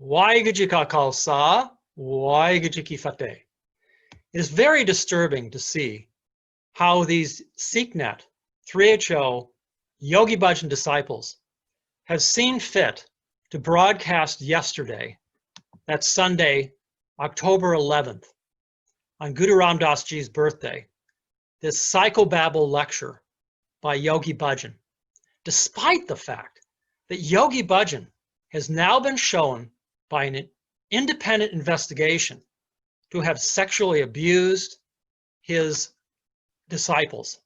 Waheguru Ji Ka Khalsa, Waheguru Ji Ki Fateh. It is very disturbing to see how these SikhNet, 3HO, Yogi Bhajan disciples have seen fit to broadcast yesterday, that's Sunday, October 11th, on Guru Ram Das Ji's birthday, this psychobabble lecture by Yogi Bhajan, despite the fact that Yogi Bhajan has now been shown by an independent investigation to have sexually abused his disciples.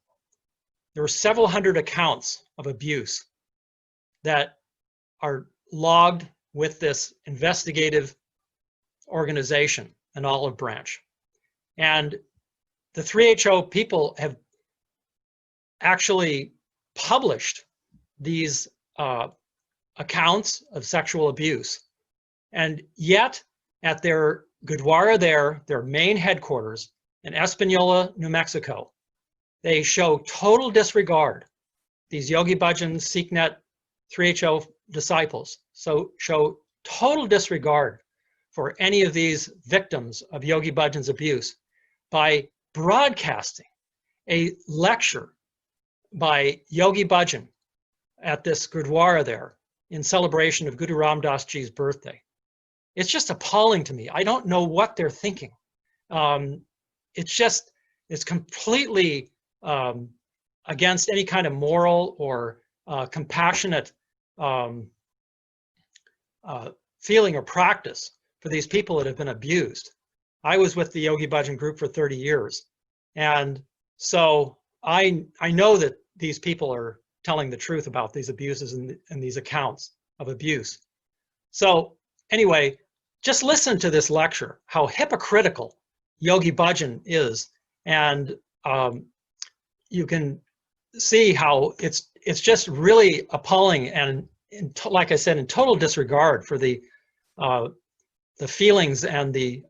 There are several hundred accounts of abuse that are logged with this investigative organization, an olive branch. And the 3HO people have actually published these accounts of sexual abuse. And yet, at their Gurdwara there, their main headquarters in Espanola, New Mexico, they show total disregard. These Yogi Bhajan, SikhNet, 3HO disciples show total disregard for any of these victims of Yogi Bhajan's abuse by broadcasting a lecture by Yogi Bhajan at this Gurdwara there in celebration of Guru Ram Das Ji's birthday. It's just appalling to me. I don't know what they're thinking. It's completely against any kind of moral or compassionate feeling or practice for these people that have been abused. I was with the Yogi Bhajan group for 30 years. And so I know that these people are telling the truth about these abuses and these accounts of abuse. So anyway, just listen to this lecture, how hypocritical Yogi Bhajan is. And you can see how it's just really appalling and, like I said, in total disregard for the feelings and the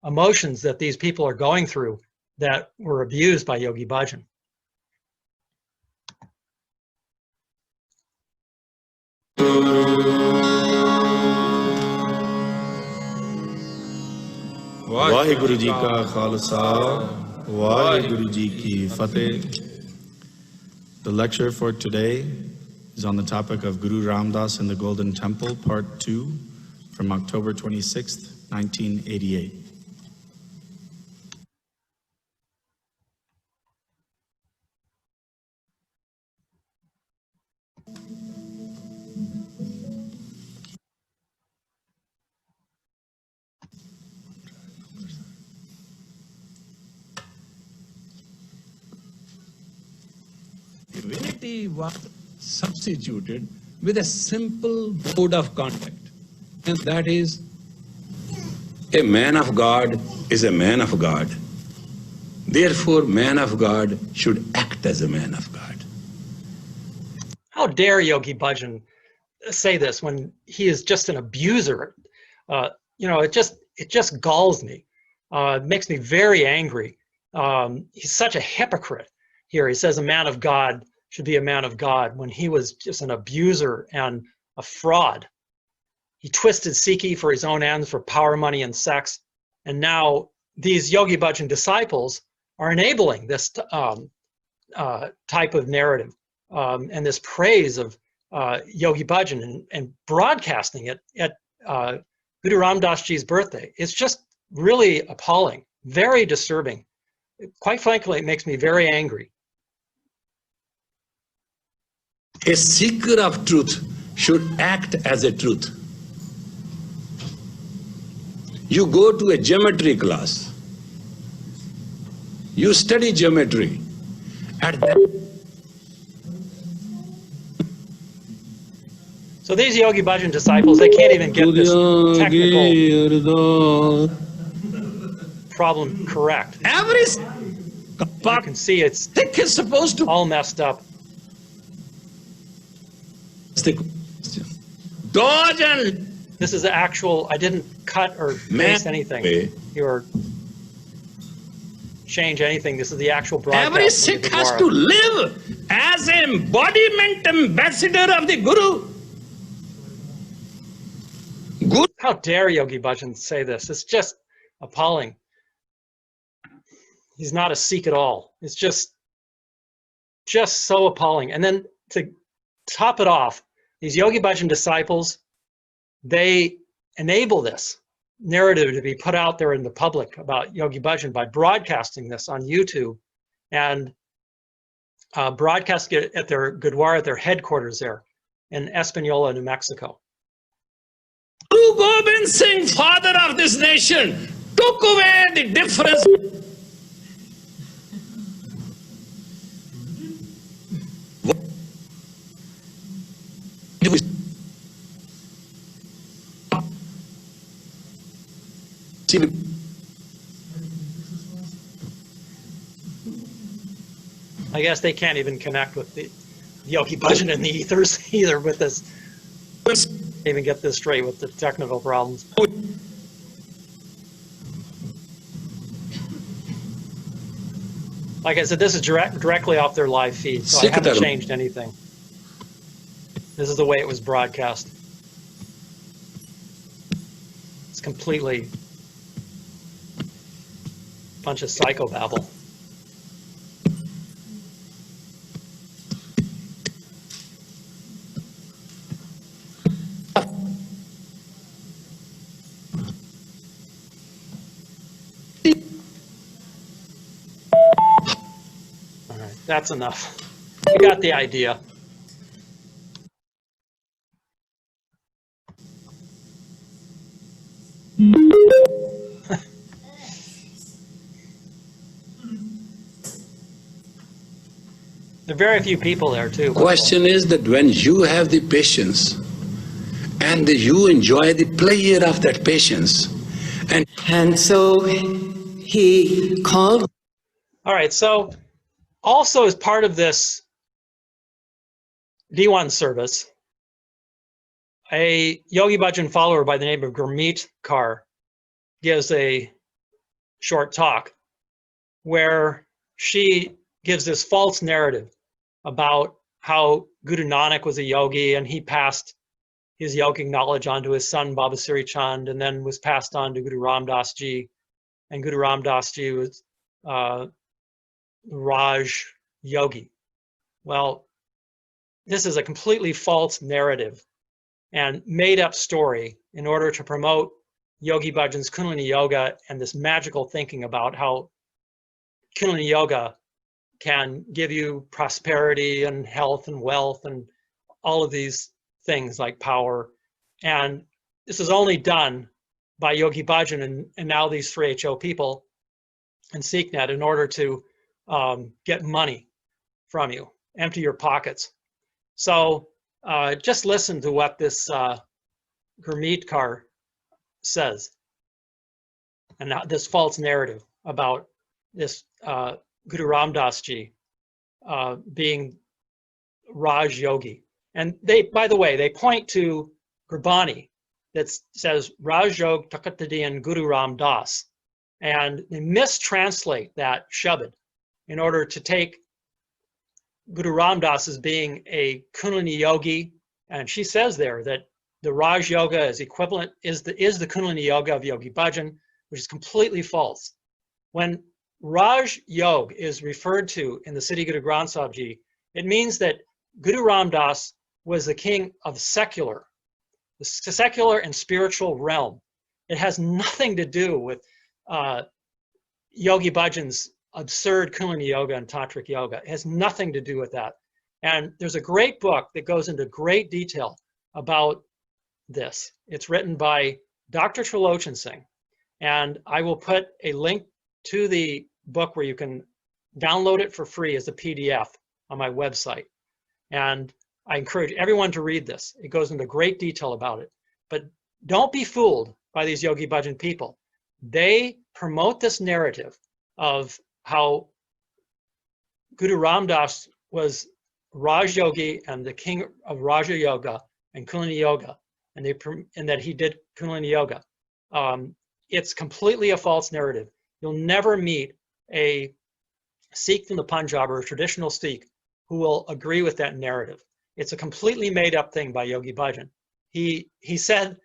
emotions that these people are going through that were abused by Yogi Bhajan. Vaheguru Ji Ka Khalsa, Vaheguru Ji Ki Fateh. The lecture for today is on the topic of Guru Ram Das in the Golden Temple, Part 2, from October 26th, 1988. Divinity was substituted with a simple code of conduct, and that is, a man of God is a man of God. Therefore, man of God should act as a man of God. How dare Yogi Bhajan say this when he is just an abuser? It just galls me. It makes me very angry. He's such a hypocrite here. He says a man of God should be a man of God when he was just an abuser and a fraud. He twisted Sikhi for his own ends, for power, money, and sex. And now these Yogi Bhajan disciples are enabling this type of narrative and this praise of Yogi Bhajan and broadcasting it at Guru Ram Das Ji's birthday. It's just really appalling, very disturbing. Quite frankly, it makes me very angry. A seeker of truth should act as a truth. You go to a geometry class, you study geometry, at that So these Yogi Bhajan disciples, they can't even get this technical problem correct. every You can see it's Sikh is supposed to all messed up. Bajan. This is the actual, I didn't cut or paste anything or change anything. This is the actual broadcast. Every Sikh has to live as an embodiment ambassador of the Guru. How dare Yogi Bhajan say this? It's just appalling. He's not a Sikh at all. It's just so appalling. And then to top it off, these Yogi Bhajan disciples, they enable this narrative to be put out there in the public about Yogi Bhajan by broadcasting this on YouTube and broadcast it at their Gurdwara, at their headquarters there in Espanola, New Mexico. Guru Gobind Singh, father of this nation, took away the difference. I guess they can't even connect with the Yogi Bhajan in the ethers either with this. Can't even get this straight with the technical problems. Like I said, this is directly off their live feed, so I haven't changed anything. This is the way it was broadcast. It's completely a bunch of psychobabble. All right, that's enough. You got the idea. There are very few people there too. Question is that when you have the patience and you enjoy the pleasure of that patience, and so he called. All right, so also as part of this Diwan service, a Yogi Bhajan follower by the name of Gurmeet Kaur gives a short talk where she gives this false narrative about how Guru Nanak was a yogi and he passed his yogic knowledge on to his son Baba Siri Chand and then was passed on to Guru Ram Das Ji, and Guru Ram Das Ji was Raj Yogi. Well, this is a completely false narrative and made up story in order to promote Yogi Bhajan's Kundalini Yoga and this magical thinking about how Kundalini Yoga can give you prosperity and health and wealth and all of these things like power. And this is only done by Yogi Bhajan and now these 3HO people and SikhNet in order to get money from you, empty your pockets. So just listen to what this Gurmeet Kaur says, and this false narrative about this Guru Ram Das Ji being Raj Yogi. And they, by the way, they point to Gurbani that says Raj Yog Takatadian Guru Ram Das, and they mistranslate that Shabad in order to take Guru Ram Das as being a Kundalini Yogi, and she says there that the Raj Yoga is equivalent, is the Kundalini Yoga of Yogi Bhajan, which is completely false. When Raj Yoga is referred to in the Siri Guru Granth Sahib, it means that Guru Ram Das was the king of the secular and spiritual realm. It has nothing to do with Yogi Bhajan's absurd Kundalini Yoga and Tatric Yoga. It has nothing to do with that. And there's a great book that goes into great detail about this. It's written by Dr. Trilochan Singh. And I will put a link to the book where you can download it for free as a PDF on my website. And I encourage everyone to read this. It goes into great detail about it. But don't be fooled by these Yogi Bhajan people. They promote this narrative of how Guru Ram Das was Raj Yogi and the king of Raja Yoga and Kundalini Yoga, and that he did Kundalini Yoga. It's completely a false narrative. You'll never meet a Sikh from the Punjab or a traditional Sikh who will agree with that narrative. It's a completely made up thing by Yogi Bhajan. He said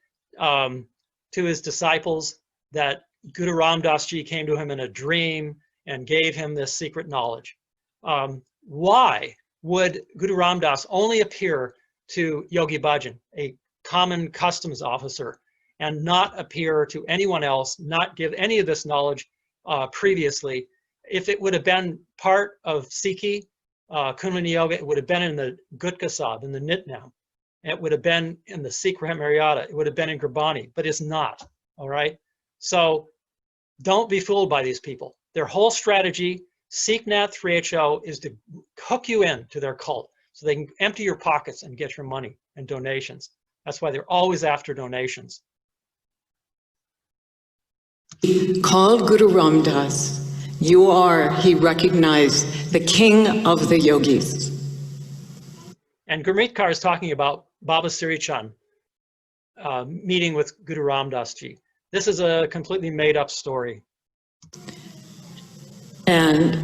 to his disciples that Guru Ram Das Ji came to him in a dream and gave him this secret knowledge. Why would Guru Ram Das only appear to Yogi Bhajan, a common customs officer, and not appear to anyone else, not give any of this knowledge previously? If it would have been part of Sikhi, Kundalini Yoga, it would have been in the Gutka Sahib, in the Nitnam. It would have been in the Sikh Maryada. It would have been in Gurbani, but it's not, all right? So don't be fooled by these people. Their whole strategy, SikhNet 3HO, is to hook you in to their cult so they can empty your pockets and get your money and donations. That's why they're always after donations. He called Guru Ram Das. You are, he recognized, the king of the yogis. And Gurmeet Kaur is talking about Baba Siri Chand meeting with Guru Ram Das Ji. This is a completely made up story. And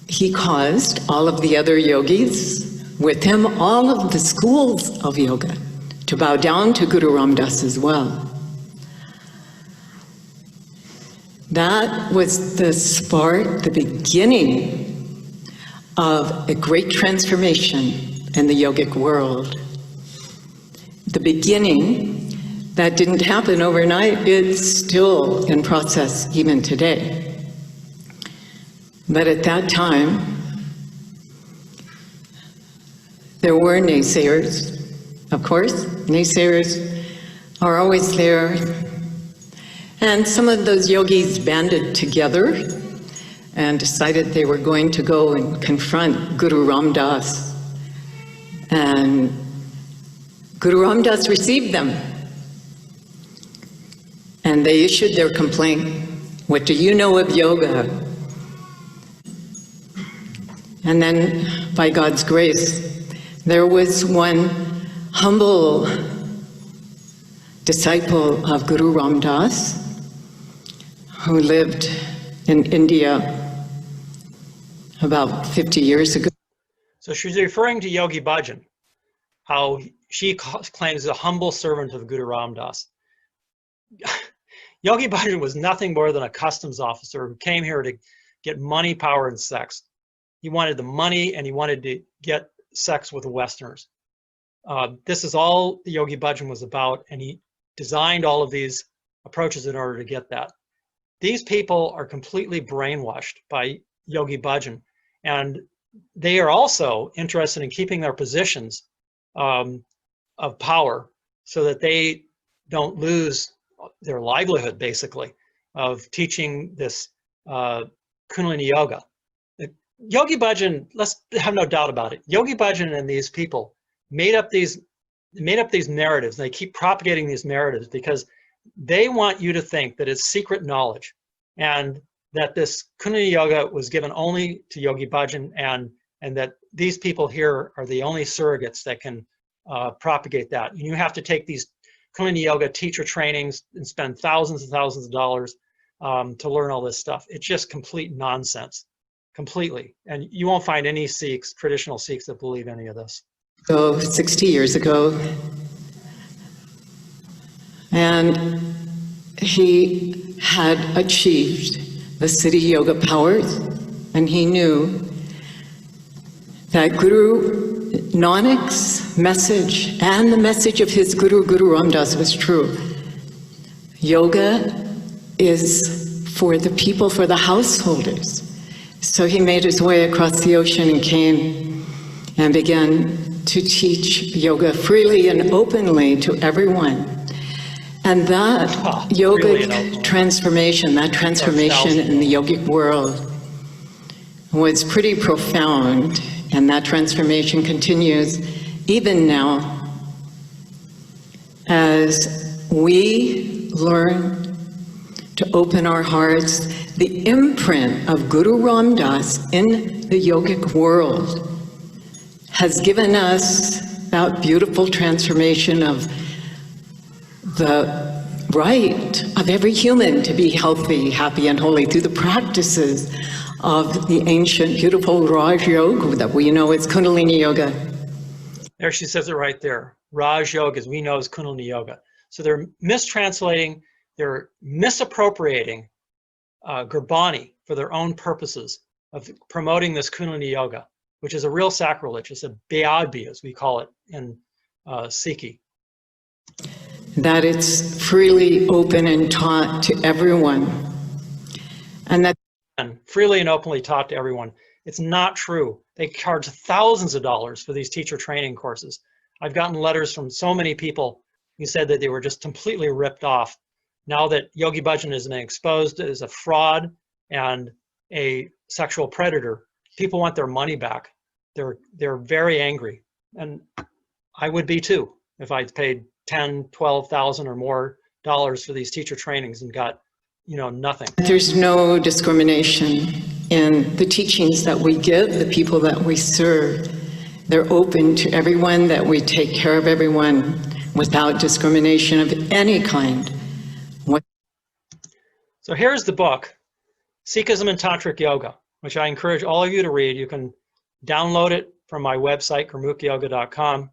he caused all of the other yogis with him, all of the schools of yoga, to bow down to Guru Ram Das as well. That was the spark, the beginning of a great transformation in the yogic world. The beginning that didn't happen overnight, it's still in process even today. But at that time, there were naysayers. Of course, naysayers are always there. And some of those yogis banded together and decided they were going to go and confront Guru Ram Das. And Guru Ram Das received them. And they issued their complaint. What do you know of yoga? And then, by God's grace, there was one humble disciple of Guru Ram Das who lived in India about 50 years ago. So she's referring to Yogi Bhajan, how she claims a humble servant of Guru Ram Das. Yogi Bhajan was nothing more than a customs officer who came here to get money, power, and sex. He wanted the money and he wanted to get sex with the Westerners. This is all the Yogi Bhajan was about, and he designed all of these approaches in order to get that. These people are completely brainwashed by Yogi Bhajan, and they are also interested in keeping their positions of power so that they don't lose their livelihood, basically, of teaching this Kundalini Yoga. Yogi Bhajan, let's have no doubt about it, Yogi Bhajan and these people made up these narratives. They keep propagating these narratives because they want you to think that it's secret knowledge and that this Kundalini Yoga was given only to Yogi Bhajan, and that these people here are the only surrogates that can propagate that. And you have to take these Kundalini Yoga teacher trainings and spend thousands and thousands of dollars to learn all this stuff. It's just complete nonsense, completely. And you won't find any Sikhs, traditional Sikhs, that believe any of this. So 60 years ago, and he had achieved the city yoga powers, and he knew that Guru Nanak's message and the message of his Guru, Guru Ram Das, was true. Yoga is for the people, for the householders. So he made his way across the ocean and came and began to teach yoga freely and openly to everyone. And that yogic transformation, that transformation in the yogic world was pretty profound, and that transformation continues even now as we learn to open our hearts. The imprint of Guru Ram Das in the yogic world has given us that beautiful transformation of the right of every human to be healthy, happy, and holy through the practices of the ancient, beautiful Raj Yoga that we know as Kundalini Yoga. There she says it right there. Raj Yoga, as we know, is Kundalini Yoga. So they're mistranslating they're misappropriating Gurbani for their own purposes of promoting this Kundalini yoga, which is a real sacrilege. It's a beadbi, as we call it in Sikhi. That it's freely open and taught to everyone. And that And freely and openly taught to everyone. It's not true. They charge thousands of dollars for these teacher training courses. I've gotten letters from so many people who said that they were just completely ripped off. Now that Yogi Bhajan is being exposed as a fraud and a sexual predator, people want their money back. They're very angry. And I would be too if I'd paid $10,000, $12,000 or more dollars for these teacher trainings and got, nothing. there's no discrimination in the teachings that we give, the people that we serve. They're open to everyone, that we take care of everyone without discrimination of any kind. So here's the book, Sikhism and Tatric Yoga, which I encourage all of you to read. You can download it from my website, gurmukyoga.com.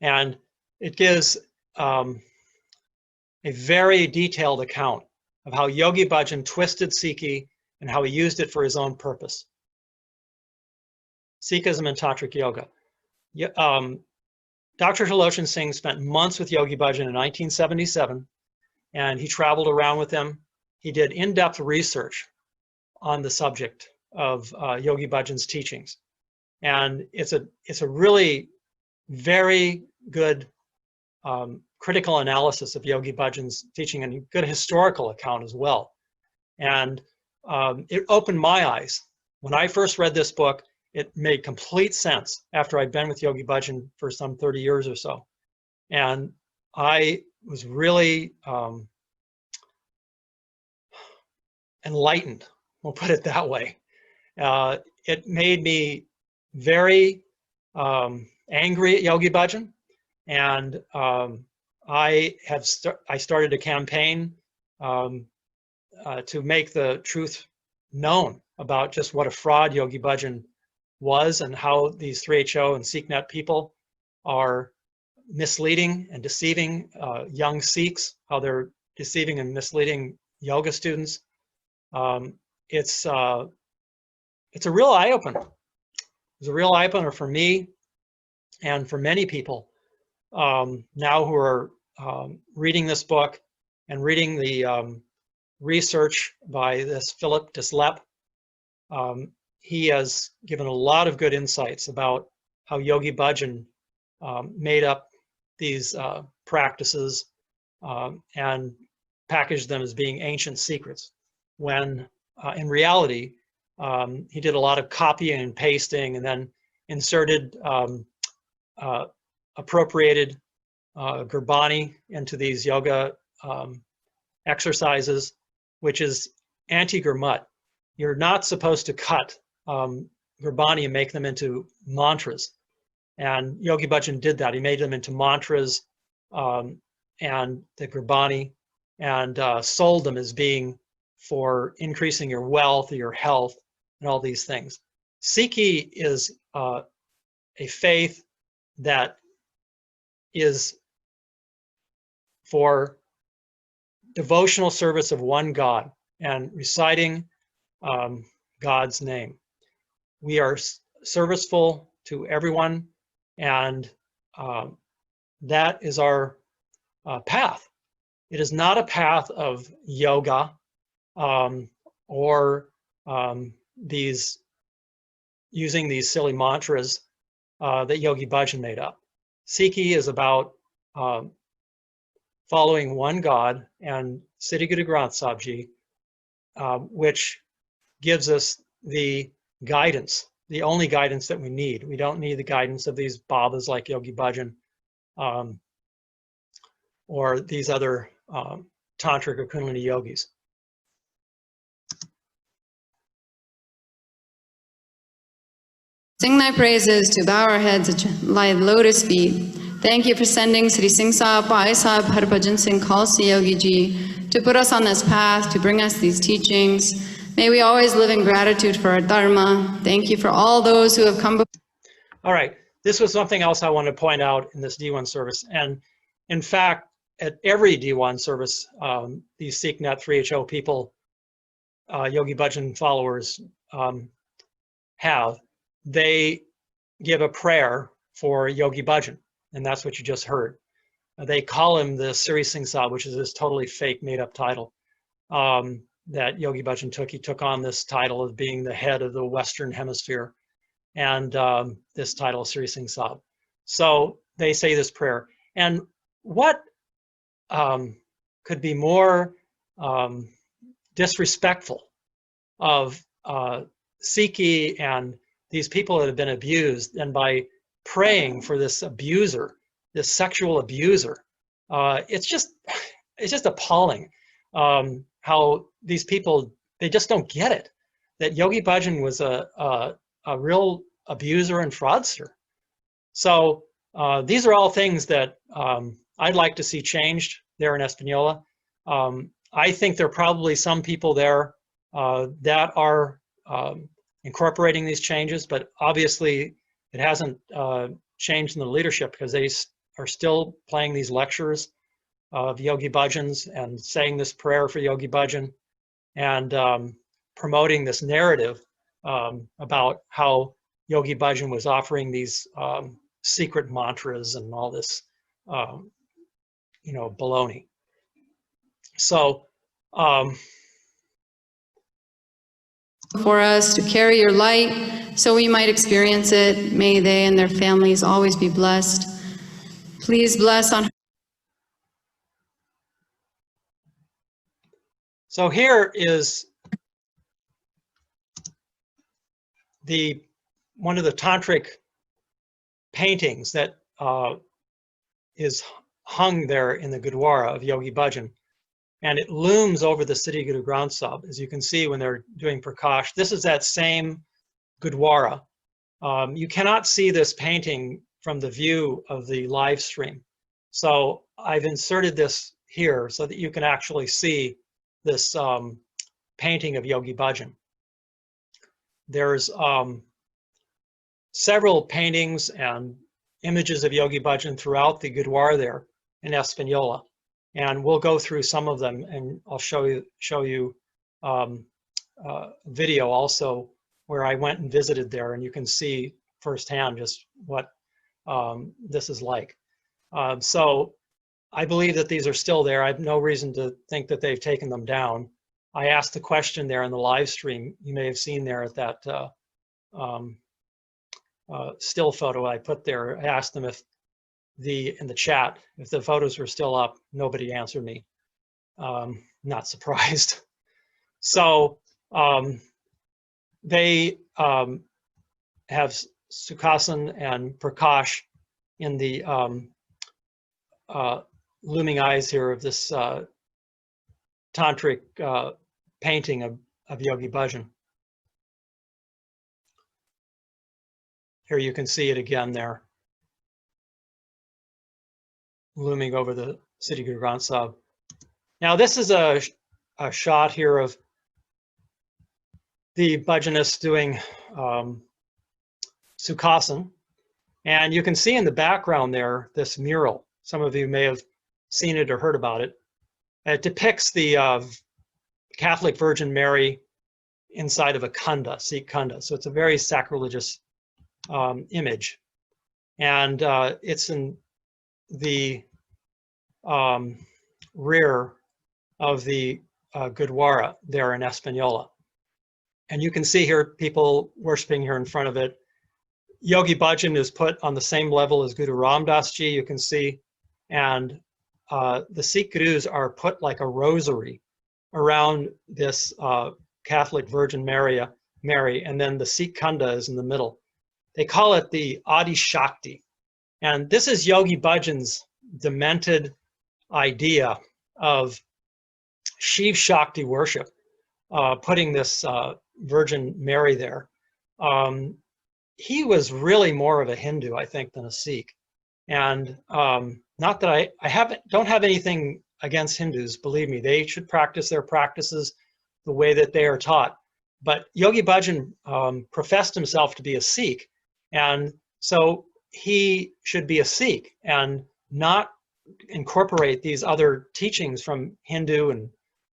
And it gives a very detailed account of how Yogi Bhajan twisted Sikhi and how he used it for his own purpose. Sikhism and Tatric Yoga. Dr. Talochan Singh spent months with Yogi Bhajan in 1977, and he traveled around with him. He did in-depth research on the subject of Yogi Bhajan's teachings. And it's a really very good critical analysis of Yogi Bhajan's teaching, and a good historical account as well. And it opened my eyes. When I first read this book, it made complete sense after I'd been with Yogi Bhajan for some 30 years or so. And I was really enlightened, we'll put it that way. It made me very angry at Yogi Bhajan, and I started a campaign to make the truth known about just what a fraud Yogi Bhajan was, and how these 3HO and SikhNet people are misleading and deceiving young Sikhs, how they're deceiving and misleading yoga students. It's a real eye-opener. It's a real eye-opener for me and for many people now who are reading this book and reading the research by this Philip Dislep. He has given a lot of good insights about how Yogi Bhajan made up these practices and packaged them as being ancient secrets, when in reality, he did a lot of copying and pasting, and then inserted appropriated Gurbani into these yoga exercises, which is anti-Gurmat. You're not supposed to cut Gurbani and make them into mantras. And Yogi Bhajan did that. He made them into mantras and the Gurbani, and sold them as being for increasing your wealth or your health and all these things. Sikhi is a faith that is for devotional service of one God and reciting God's name. We are serviceful to everyone, and that is our path. It is not a path of yoga or using these silly mantras that Yogi Bhajan made up. Sikhi is about following one God and Siri Guru Granth Sahib, which gives us the guidance, the only guidance that we need. We don't need the guidance of these babas like Yogi Bhajan or these other tantric or kundalini yogis. Sing thy praises to bow our heads at thy lotus feet. Thank you for sending Sri Singh Sahib, Bhai Sahib, Harbhajan Singh Khalsa Yogi Ji to put us on this path, to bring us these teachings. May we always live in gratitude for our dharma. Thank you for all those who have come before. All right, this was something else I wanted to point out in this D1 service. And in fact, at every D1 service, these SikhNet 3HO people, Yogi Bhajan followers have, they give a prayer for Yogi Bhajan, and that's what you just heard. They call him the Siri Singh Sahib, which is this totally fake, made-up title that Yogi Bhajan took. He took on this title of being the head of the Western Hemisphere, and this title is Siri Singh Sahib. So they say this prayer. And what could be more disrespectful of Sikhi and these people that have been abused than by praying for this abuser, this sexual abuser? It's just appalling how these people, they just don't get it, that Yogi Bhajan was a real abuser and fraudster. So these are all things that I'd like to see changed there in Espanola. I think there are probably some people there that are incorporating these changes, but obviously it hasn't changed in the leadership, because they are still playing these lectures of Yogi Bhajan's and saying this prayer for Yogi Bhajan, and promoting this narrative about how Yogi Bhajan was offering these secret mantras and all this, baloney. So, for us to carry your light so we might experience it. May they and their families always be blessed. Please bless on. So here is one of the tantric paintings that is hung there in the Gurdwara of Yogi Bhajan, and it looms over the Siri Guru Granth Sahib, as you can see when they're doing Prakash. This is that same Gurdwara. You cannot see this painting from the view of the live stream, so I've inserted this here so that you can actually see this painting of Yogi Bhajan. There's several paintings and images of Yogi Bhajan throughout the Gurdwara there in Espanola, and we'll go through some of them, and I'll show you video also where I went and visited there, and you can see firsthand just what this is like. So I believe that these are still there. I have no reason to think that they've taken them down. I asked the question there in the live stream, you may have seen there at that still photo I put there. I asked them if in the chat, if the photos were still up. Nobody answered me. Not surprised. So they have Sukhasan and Prakash in the looming eyes here of this tantric painting of Yogi Bhajan. Here you can see it again there, looming over the Siri Guru Granth Sahib. Now this is a shot here of the Bhajanists doing Sukhasan, and you can see in the background there this mural. Some of you may have seen it or heard about it. It depicts the Catholic Virgin Mary inside of a kunda, Sikh kunda. So it's a very sacrilegious image, and it's in the rear of the Gurdwara there in Espanola. And you can see here people worshiping here in front of it. Yogi Bhajan is put on the same level as Guru Ram Das Ji, you can see, and the Sikh Gurus are put like a rosary around this Catholic Virgin Mary, and then the Sikh Kunda is in the middle. They call it the Adi Shakti, and this is Yogi Bhajan's demented idea of Shiv Shakti worship, putting this Virgin Mary there. He was really more of a Hindu, I think, than a Sikh. And not that I don't have anything against Hindus, believe me, they should practice their practices the way that they are taught. But Yogi Bhajan professed himself to be a Sikh, and so he should be a Sikh and not incorporate these other teachings from Hindu and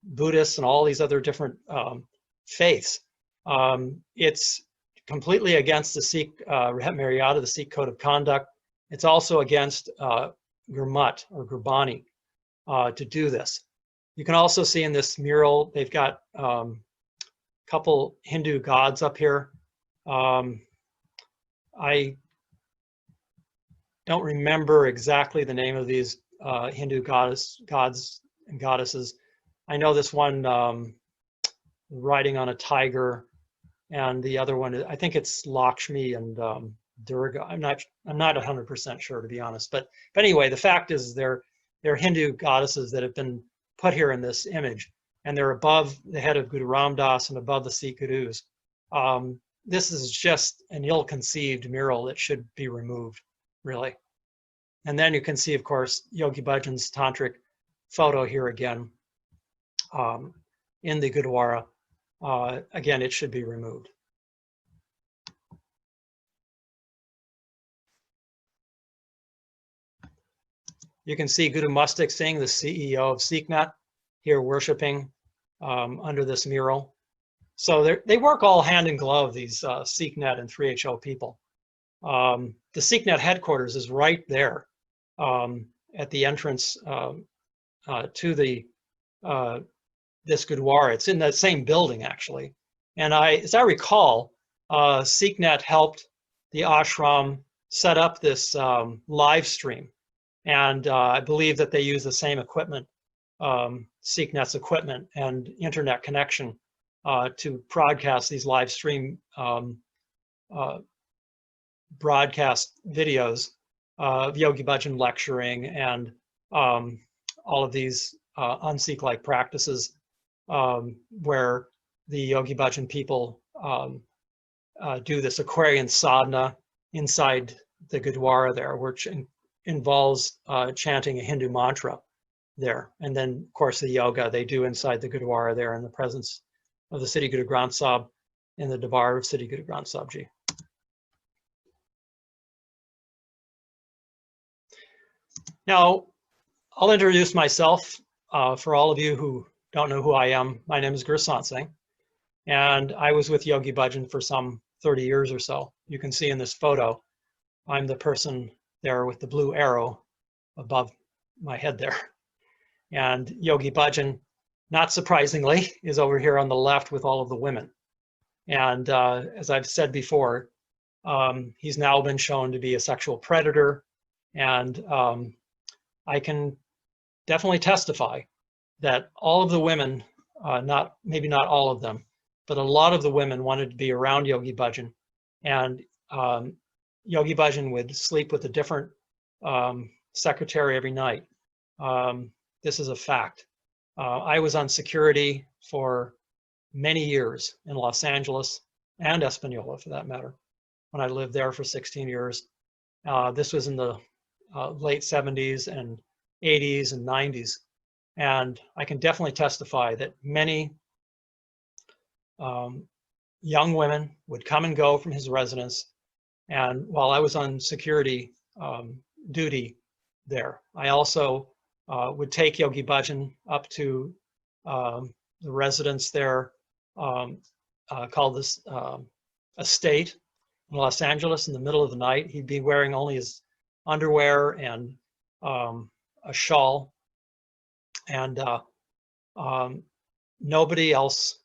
Buddhists and all these other different faiths. It's completely against the Sikh Maryada, the Sikh code of conduct. It's also against Gurmat or Gurbani to do this. You can also see in this mural, they've got a couple Hindu gods up here. I don't remember exactly the name of these Hindu gods and goddesses. I know this one riding on a tiger, and the other one, I think it's Lakshmi and Durga. I'm not 100% sure, to be honest. But anyway, the fact is they're Hindu goddesses that have been put here in this image, and they're above the head of Guru Ram Das and above the Sikh Gurus. This is just an ill-conceived mural that should be removed, really. And then you can see, of course, Yogi Bhajan's tantric photo here again in the Gurdwara. Again, it should be removed. You can see Guru Mustak Singh, the CEO of SikhNet, here worshiping under this mural. So they work all hand in glove, these SikhNet and 3HO people. The SikhNet headquarters is right there at the entrance to the this Gurdwara. It's in that same building, actually. And as I recall, SikhNet helped the ashram set up this live stream. And I believe that they use the same equipment, SikhNet's equipment and internet connection to broadcast these live stream broadcast videos of Yogi Bhajan lecturing and all of these un-Sikh-like practices where the Yogi Bhajan people do this Aquarian sadhana inside the Gurdwara there, which involves chanting a Hindu mantra there. And then, of course, the yoga they do inside the Gurdwara there in the presence of the Siri Guru Granth Sahib in the darbar of Siri Guru Granth Sahib Ji. Now, I'll introduce myself for all of you who don't know who I am. My name is Gurdwara Singh, and I was with Yogi Bhajan for some 30 years or so. You can see in this photo, I'm the person there with the blue arrow above my head there. And Yogi Bhajan, not surprisingly, is over here on the left with all of the women. And as I've said before, he's now been shown to be a sexual predator. And I can definitely testify that all of the women, maybe not all of them, but a lot of the women wanted to be around Yogi Bhajan. And Yogi Bhajan would sleep with a different secretary every night. This is a fact. I was on security for many years in Los Angeles and Espanola, for that matter, when I lived there for 16 years. This was in the late 70s and 80s and 90s. And I can definitely testify that many young women would come and go from his residence. And while I was on security duty there, I also would take Yogi Bhajan up to the residence there called this estate in Los Angeles in the middle of the night. He'd be wearing only his underwear and a shawl, and nobody else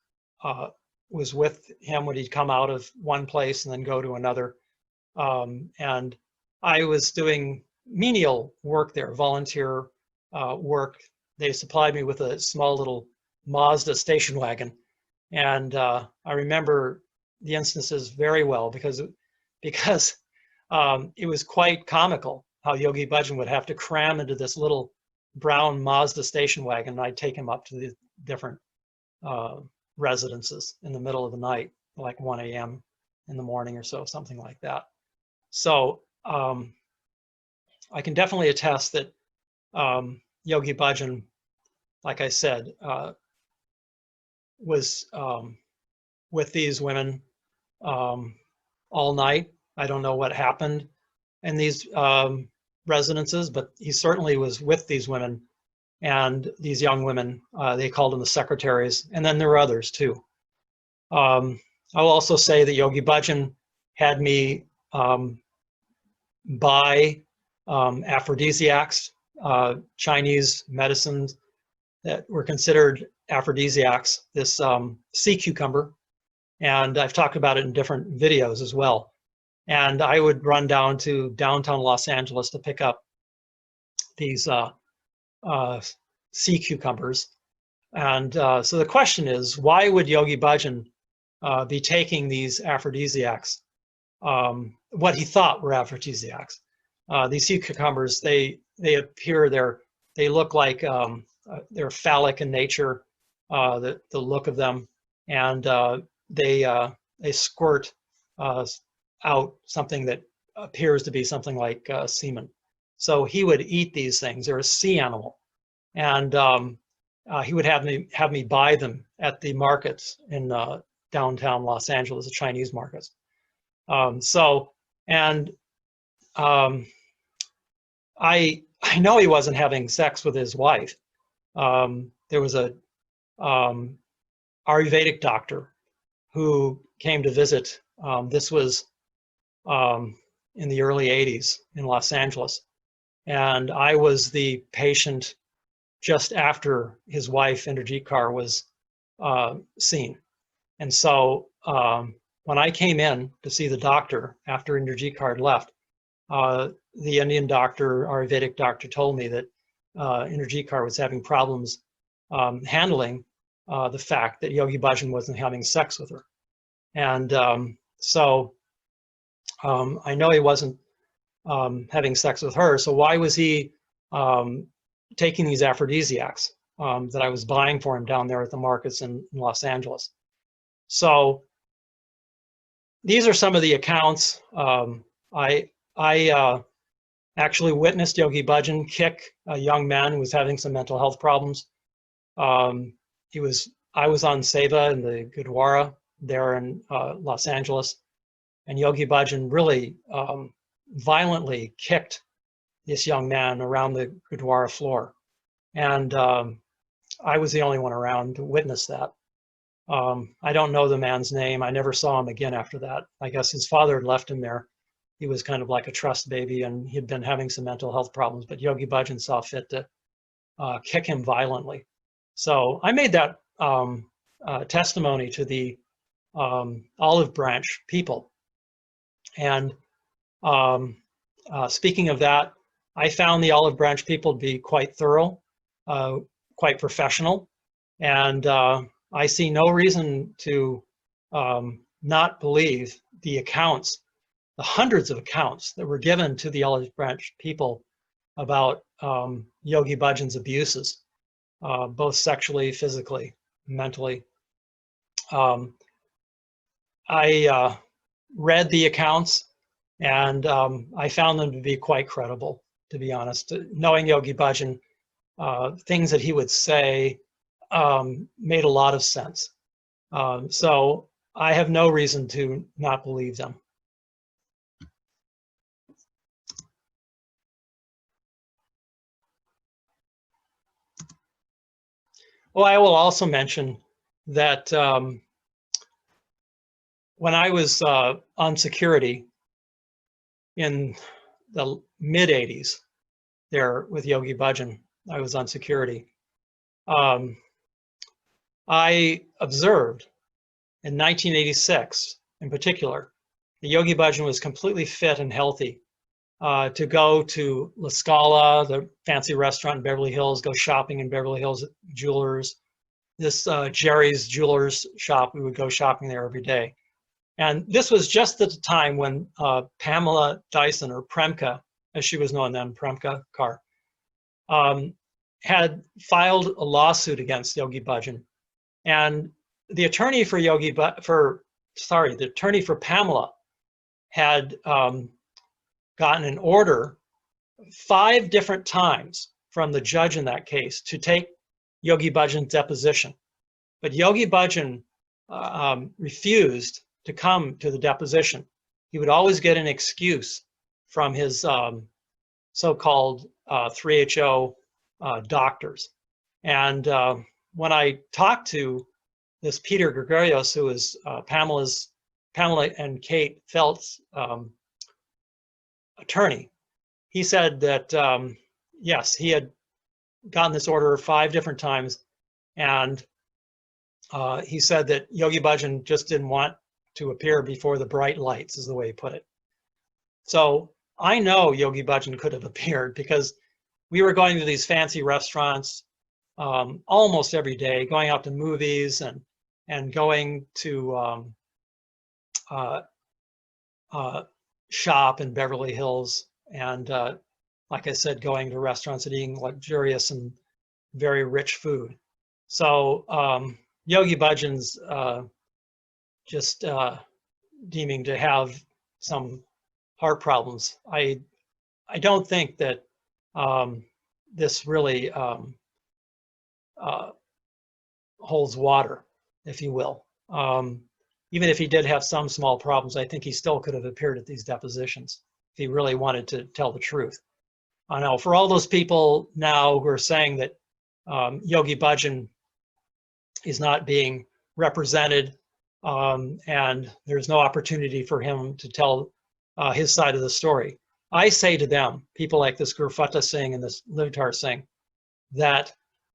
was with him when he'd come out of one place and then go to another. And I was doing menial work there, volunteer work. They supplied me with a small little Mazda station wagon. And I remember the instances very well because it was quite comical how Yogi Bhajan would have to cram into this little brown Mazda station wagon. And I'd take him up to the different residences in the middle of the night, like 1 a.m. in the morning or so, something like that. So I can definitely attest that Yogi Bhajan, like I said, was with these women all night. I don't know what happened. And these residences, but he certainly was with these women and these young women. They called them the secretaries, and then there were others too. I'll also say that Yogi Bhajan had me buy aphrodisiacs, Chinese medicines that were considered aphrodisiacs, this sea cucumber, and I've talked about it in different videos as well. And I would run down to downtown Los Angeles to pick up these sea cucumbers. And so the question is, why would Yogi Bhajan be taking these aphrodisiacs, what he thought were aphrodisiacs? These sea cucumbers, they appear, they look like they're phallic in nature, the look of them, and they squirt out something that appears to be something like semen. So he would eat these things. They're a sea animal, and he would have me buy them at the markets in downtown Los Angeles, the Chinese markets. I know he wasn't having sex with his wife. There was a Ayurvedic doctor who came to visit. This was in the early 80s in Los Angeles. And I was the patient just after his wife, Indrajit Kaur, was seen. And so when I came in to see the doctor after Indrajit Kaur had left, the Indian doctor, Ayurvedic doctor, told me that Indrajit Kaur was having problems handling the fact that Yogi Bhajan wasn't having sex with her. And so I know he wasn't having sex with her, so why was he taking these aphrodisiacs that I was buying for him down there at the markets in Los Angeles? So these are some of the accounts. I actually witnessed Yogi Bhajan kick a young man who was having some mental health problems. I was on seva in the Gurdwara there in Los Angeles, and Yogi Bhajan really violently kicked this young man around the Gurdwara floor. And I was the only one around to witness that. I don't know the man's name. I never saw him again after that. I guess his father had left him there. He was kind of like a trust baby, and he'd been having some mental health problems, but Yogi Bhajan saw fit to kick him violently. So I made that testimony to the olive branch people. And speaking of that, I found the olive branch people to be quite thorough, quite professional, and I see no reason to not believe the accounts, the hundreds of accounts that were given to the olive branch people about Yogi Bhajan's abuses, both sexually, physically, mentally. I read the accounts, and I found them to be quite credible, to be honest. Knowing Yogi Bhajan, things that he would say made a lot of sense. So I have no reason to not believe them. Well, I will also mention that when I was on security in the mid-'80s there with Yogi Bhajan, I was on security. I observed in 1986, in particular, that Yogi Bhajan was completely fit and healthy to go to La Scala, the fancy restaurant in Beverly Hills, go shopping in Beverly Hills Jewelers. This Jerry's Jewelers shop, we would go shopping there every day. And this was just at the time when Pamela Dyson, or Premka, as she was known then, Premka Kaur, had filed a lawsuit against Yogi Bhajan. And the attorney for the attorney for Pamela had gotten an order 5 different times from the judge in that case to take Yogi Bhajan's deposition. But Yogi Bhajan refused to come to the deposition. He would always get an excuse from his so-called 3HO doctors. And when I talked to this Peter Gregorios, who is Pamela and Kate Felt's attorney, he said that yes, he had gotten this order 5 different times, and he said that Yogi Bhajan just didn't want to appear before the bright lights, is the way he put it. So I know Yogi Bhajan could have appeared, because we were going to these fancy restaurants almost every day, going out to movies and going to shop in Beverly Hills, and like I said, going to restaurants and eating luxurious and very rich food. So Yogi Bhajan's just deeming to have some heart problems. I don't think that this really holds water, if you will. Even if he did have some small problems, I think he still could have appeared at these depositions if he really wanted to tell the truth. I know for all those people now who are saying that Yogi Bhajan is not being represented and there's no opportunity for him to tell his side of the story, I say to them, people like this Gurfata Singh and this Livtar Singh, that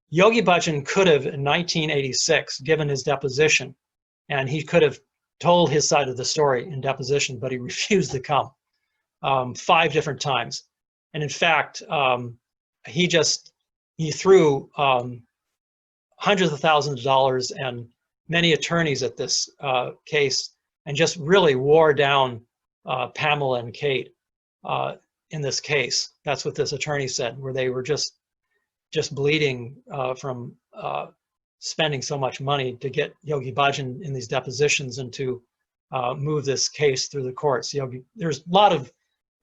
Yogi Bhajan could have in 1986 given his deposition, and he could have told his side of the story in deposition, but he refused to come 5 different times. And in fact, he threw hundreds of thousands of dollars and many attorneys at this case, and just really wore down Pamela and Kate in this case. That's what this attorney said, where they were just bleeding from spending so much money to get Yogi Bhajan in these depositions and to move this case through the courts. There's a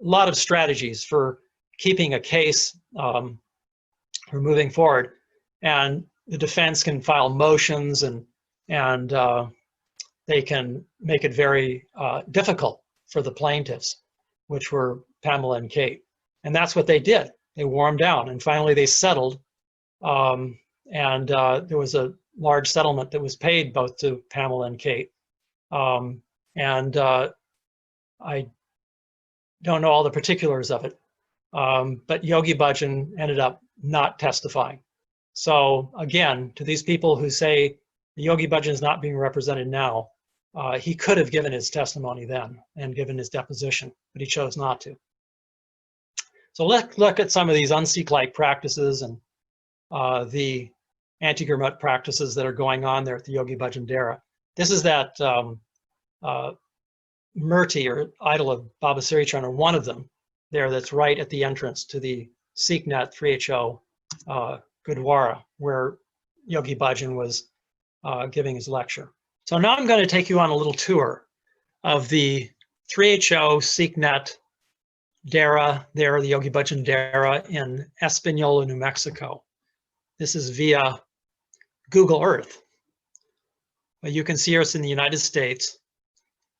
lot of strategies for keeping a case for moving forward, and the defense can file motions and they can make it very difficult for the plaintiffs, which were Pamela and Kate. And that's what they did. They wore them down, and finally they settled. And there was a large settlement that was paid both to Pamela and Kate. I don't know all the particulars of it, but Yogi Bhajan ended up not testifying. So again, to these people who say Yogi Bhajan is not being represented now, he could have given his testimony then and given his deposition, but he chose not to. So let's look at some of these un-Sikh-like practices and the anti-Gurmat practices that are going on there at the Yogi Bhajan Dera. This is that Murti, or idol of Baba Siri Chand, or one of them there, that's right at the entrance to the SikhNet 3HO Gurdwara, where Yogi Bhajan was giving his lecture. So now I'm going to take you on a little tour of the 3HO SikhNet Dera there, the Yogi Bhajan Dera in Espanola, New Mexico. This is via Google Earth. But you can see us in the United States,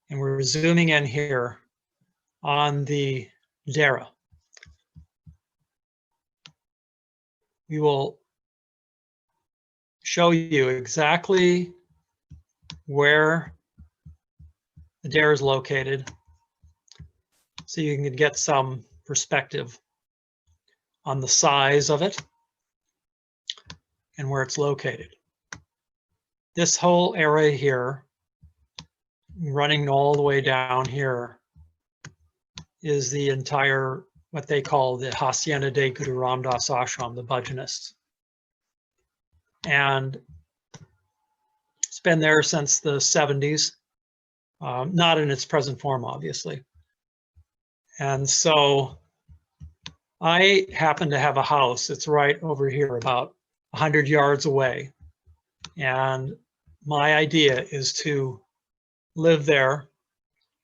and we're zooming in here on the Dera. We will show you exactly where the Dera is located, so you can get some perspective on the size of it and where it's located. This whole area here, running all the way down here, is the entire, what they call the Hacienda de Guru Ramdas Ashram, the Bhajanists. And it's been there since the 70s, not in its present form, obviously. And so I happen to have a house. It's right over here, about 100 yards away. And my idea is to live there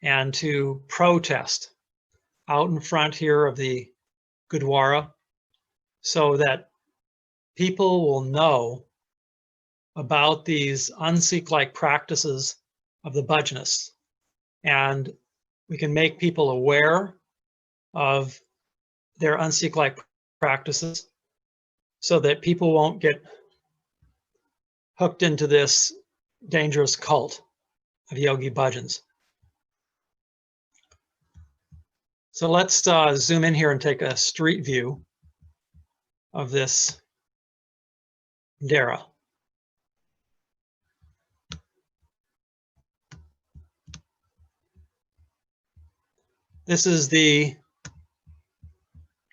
and to protest out in front here of the Gurdwara, so that people will know about these un-Sikh-like practices of the Bhajanists. And we can make people aware of their un-Sikh-like practices so that people won't get hooked into this dangerous cult of Yogi Bhajans. So let's zoom in here and take a street view of this dera. This is the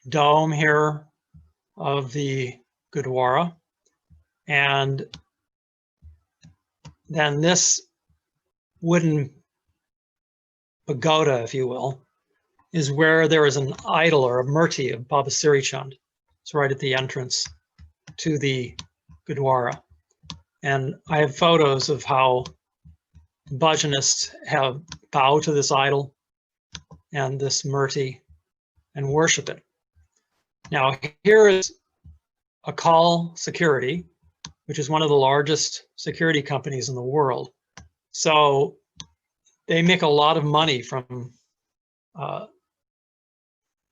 dome here of the Gurdwara, and then this wooden pagoda, if you will, is where there is an idol or a murti of Baba Siri Chand. It's right at the entrance to the Gurdwara. And I have photos of how Bhajanists have bowed to this idol and this murti and worship it. Now, here is Akal Security, which is one of the largest security companies in the world. So they make a lot of money from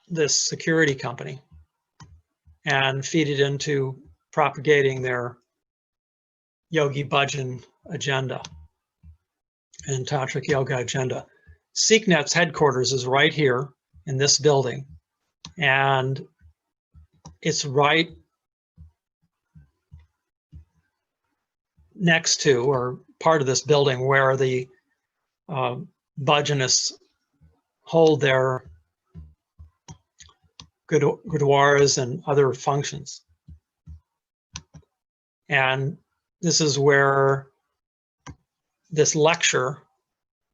this security company and feed it into propagating their Yogi Bhajan agenda and Tatric yoga agenda. SikhNet's headquarters is right here in this building, and it's right next to or part of this building where the Bhajanists hold their Gurdwaras and other functions. And this is where this lecture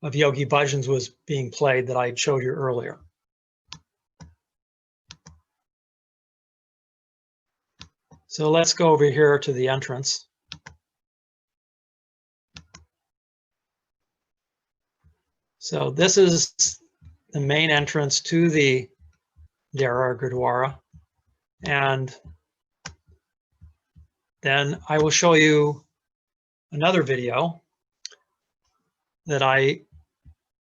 of Yogi Bhajans was being played that I showed you earlier. So let's go over here to the entrance. So this is the main entrance to the Dara Gurdwara. And then I will show you another video that I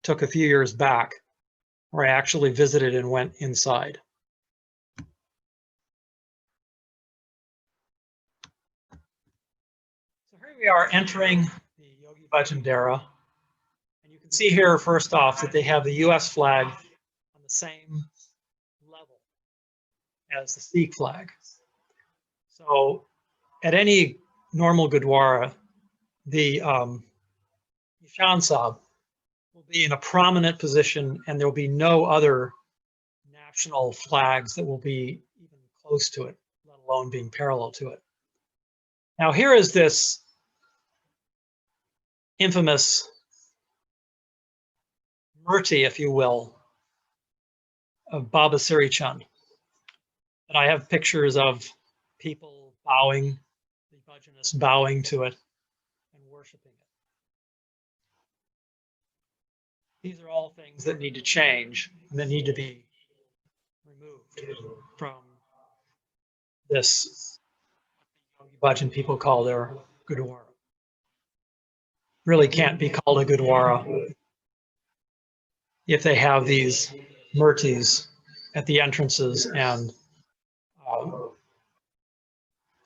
took a few years back where I actually visited and went inside. So here we are entering the Yogi Bhajan Dera. And you can see here, first off, that they have the US flag on the same level as the Sikh flag. So at any normal Gurdwara, the Nishan Sahib will be in a prominent position, and there will be no other national flags that will be even close to it, let alone being parallel to it. Now here is this infamous murti, if you will, of Baba Siri Chand. And I have pictures of people bowing, the Bhajanists bowing to it and worshiping it. These are all things that need to change and that need to be removed from this Yogi Bhajan people call their Gurdwara. Really can't be called a Gurdwara if they have these murtis at the entrances and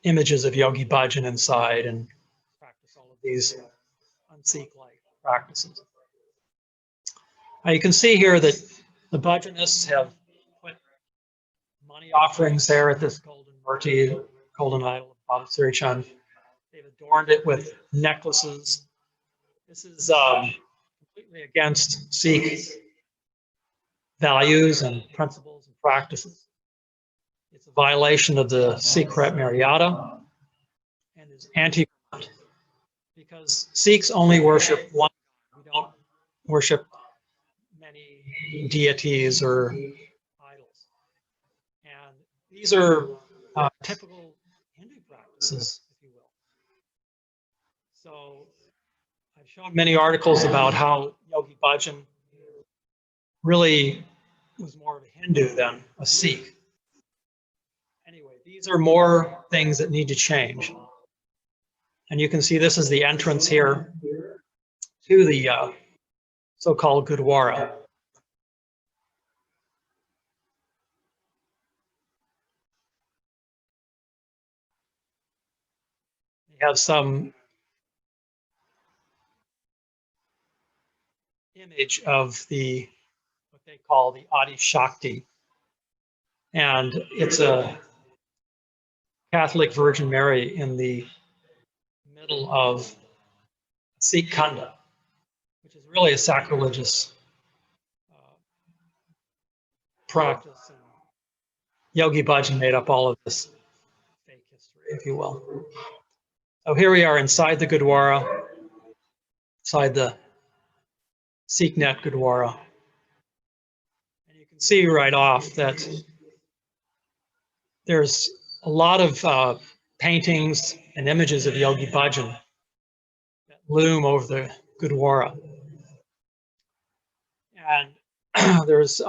images of Yogi Bhajan inside and practice all of these un-Sikh-like practices. Now you can see here that the Bhajanists have put money offerings there at this golden murti, golden idol of Baba Siri Chand. They've adorned it with necklaces. This is completely against Sikh values and principles and practices. It's a violation of the Sikh Maryada and is anti-God because Sikhs only worship one God. We don't worship many deities or idols. And these are typical Hindu practices, if you will. So I've shown many articles about how Yogi Bhajan really was more of a Hindu than a Sikh. Anyway, these are more things that need to change. And you can see this is the entrance here to the so-called Gurdwara. We have some image of the, what they call the Adi Shakti. And it's a Catholic Virgin Mary in the middle of Sikh Khanda, which is really a sacrilegious practice. And Yogi Bhajan made up all of this fake history, if you will. So here we are inside the Gurdwara, inside the SikhNet Gurdwara. And you can see right off that there's a lot of paintings and images of Yogi Bhajan that loom over the Gurdwara. And there's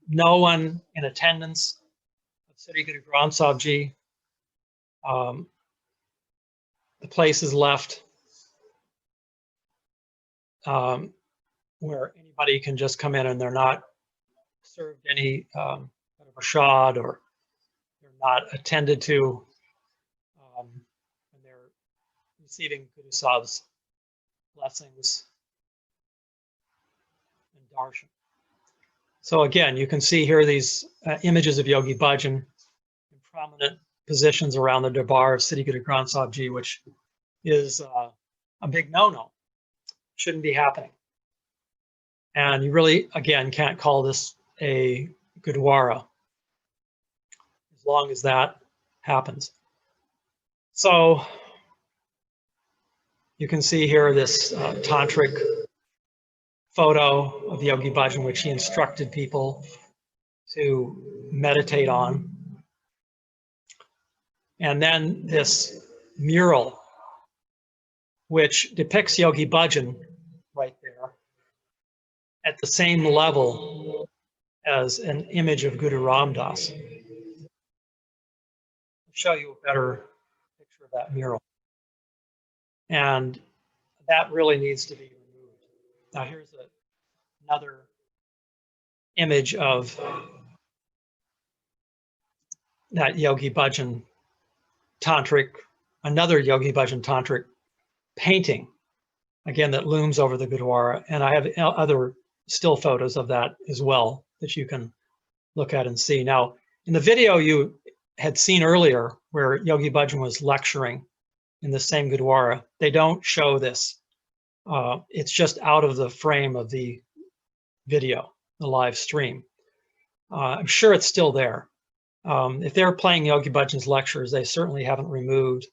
no one in attendance of Siri Guru Granth Sahib. The place is left where anybody can just come in and they're not served any kind of prasad, or they're not attended to, and they're receiving Guru Sahib's blessings and darshan. So again, you can see here these images of Yogi Bhajan in prominent positions around the darbar of Siri Guru Granth Sahib, which is a big no-no. Shouldn't be happening. And you really, again, can't call this a Gurdwara as long as that happens. So you can see here this Tatric photo of Yogi Bhajan, which he instructed people to meditate on. And then this mural, which depicts Yogi Bhajan right there at the same level as an image of Guru Ram Das. I'll show you a better picture of that mural. And that really needs to be removed. Now here's another image of that Yogi Bhajan Tantric, another Yogi Bhajan Tantric painting, again, that looms over the Gurdwara. And I have other still photos of that as well that you can look at and see. Now, in the video you had seen earlier where Yogi Bhajan was lecturing in the same Gurdwara, they don't show this. It's just out of the frame of the video, the live stream. I'm sure it's still there. If they're playing Yogi Bhajan's lectures, they certainly haven't removed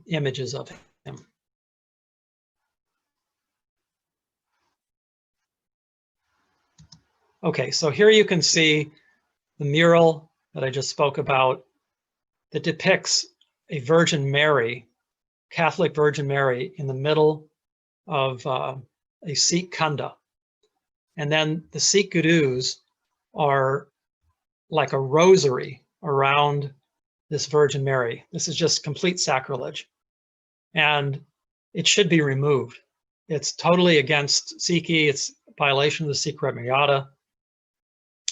images of him. Okay, so here you can see the mural that I just spoke about that depicts a Virgin Mary, Catholic Virgin Mary, in the middle of a Sikh Khanda. And then the Sikh Gurus are like a rosary around this Virgin Mary. This is just complete sacrilege. And it should be removed. It's totally against Sikhi. It's a violation of the Sikh Maryada.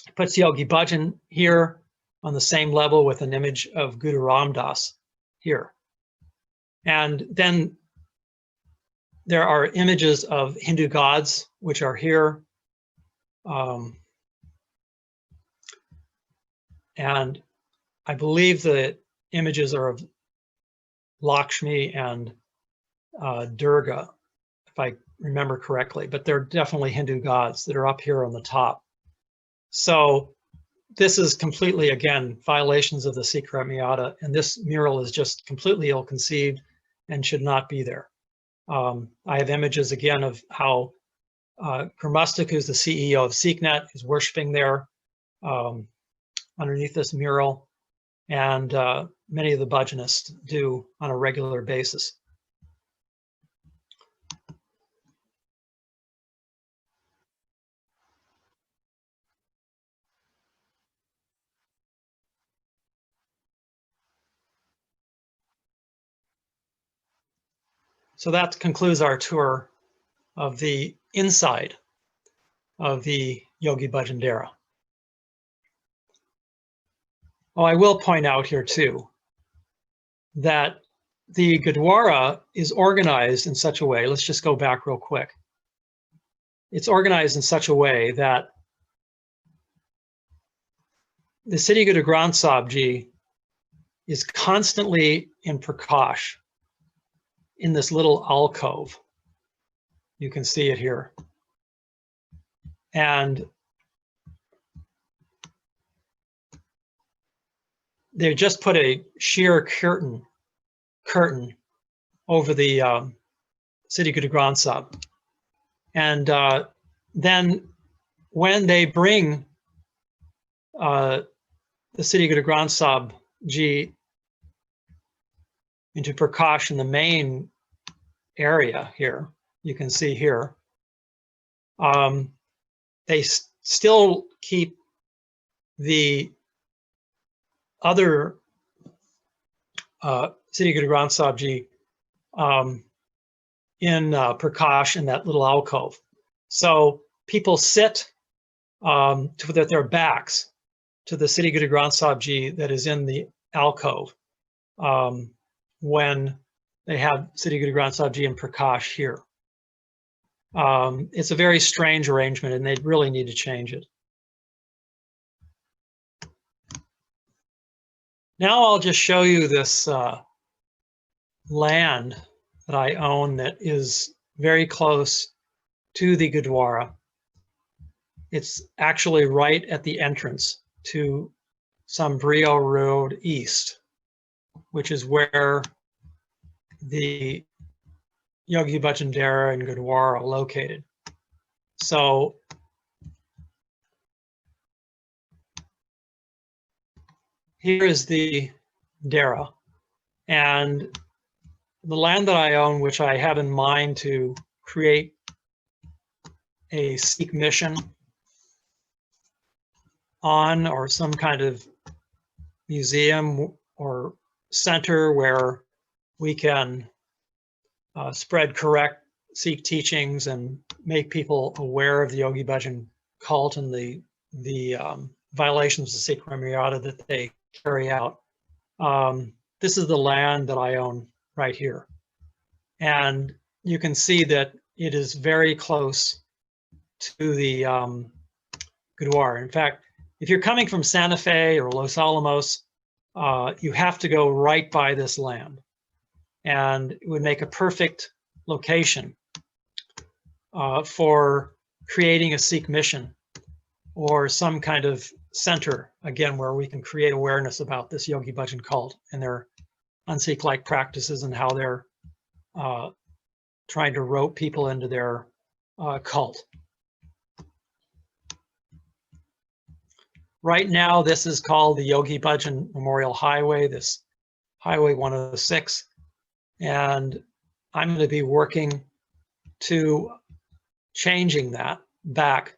It puts Yogi Bhajan here on the same level with an image of Guru Ram Das here. And then there are images of Hindu gods, which are here. And I believe the images are of Lakshmi and Durga, if I remember correctly, but they're definitely Hindu gods that are up here on the top. So this is completely, again, violations of the Sikh Maryada, and this mural is just completely ill-conceived and should not be there. I have images, again, of how Gurmastak, who's the CEO of SikhNet, is worshiping there underneath this mural, and many of the Bhajanists do on a regular basis. So that concludes our tour of the inside of the Yogi Bhajan Dera. Oh, I will point out here too that the Gurdwara is organized in such a way, let's just go back real quick. It's organized in such a way that the Siri Guru Granth Sahib is constantly in Prakash in this little alcove. You can see it here. And they just put a sheer curtain over the Siri Guru Granth Sahib. And then when they bring the Siri Guru Granth Sahib Ji into Prakash in the main area here, you can see here, they still keep the other Siri Guru Granth Sahib Ji in Prakash in that little alcove. So people sit with their backs to the Siri Guru Granth Sahib Ji that is in the alcove when they have Siri Guru Granth Sahib Ji in Prakash here. It's a very strange arrangement, and they really need to change it. Now I'll just show you this land that I own that is very close to the Gurdwara. It's actually right at the entrance to Sambrio Road East, which is where the Yogi Bhajan Dera and Gurdwara are located. So here is the Dera, and the land that I own, which I have in mind to create a Sikh mission on, or some kind of museum or center where we can spread correct Sikh teachings and make people aware of the Yogi Bhajan cult and the violations of Sikh Maryada that they carry out. This is the land that I own right here. And you can see that it is very close to the Gurdwara. In fact, if you're coming from Santa Fe or Los Alamos, you have to go right by this land. And it would make a perfect location for creating a Sikh mission or some kind of center, again, where we can create awareness about this Yogi Bhajan cult and their un-Sikh-like practices and how they're trying to rope people into their cult. Right now, this is called the Yogi Bhajan Memorial Highway, this Highway 106. And I'm going to be working to changing that back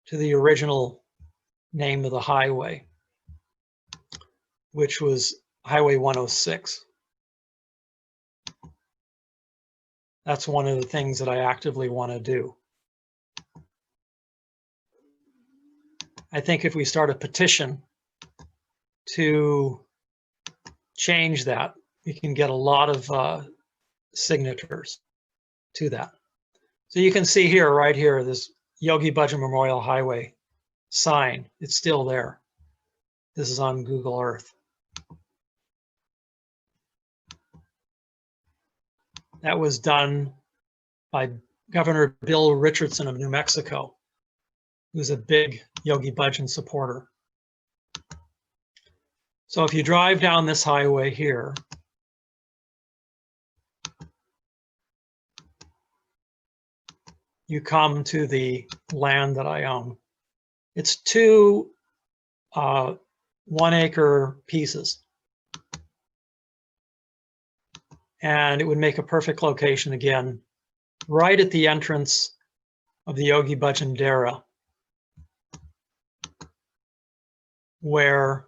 to the original name of the highway, which was Highway 106. That's one of the things that I actively want to do. I think if we start a petition to change that, we can get a lot of signatures to that. So you can see here, right here, this Yogi Bhajan Memorial Highway sign. It's still there. This is on Google Earth. That was done by Governor Bill Richardson of New Mexico, who's a big Yogi Bhajan supporter. So if you drive down this highway here, you come to the land that I own. It's two 1-acre pieces. And it would make a perfect location again, right at the entrance of the Yogi Bhajan Dera, where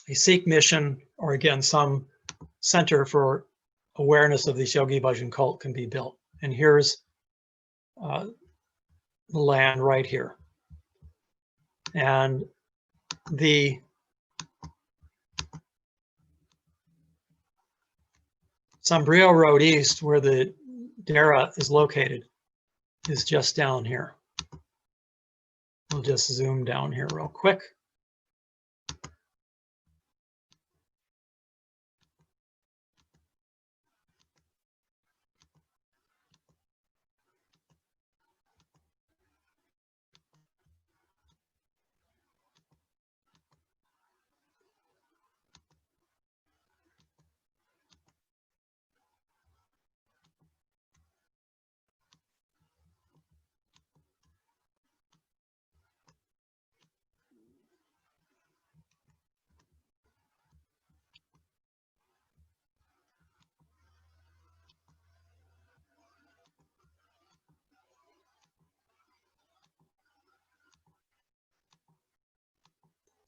a Sikh mission, or again, some center for awareness of this Yogi Bhajan cult can be built. And here's the land right here. And the Sombrio Road East, where the Dara is located, is just down here. We'll just zoom down here real quick.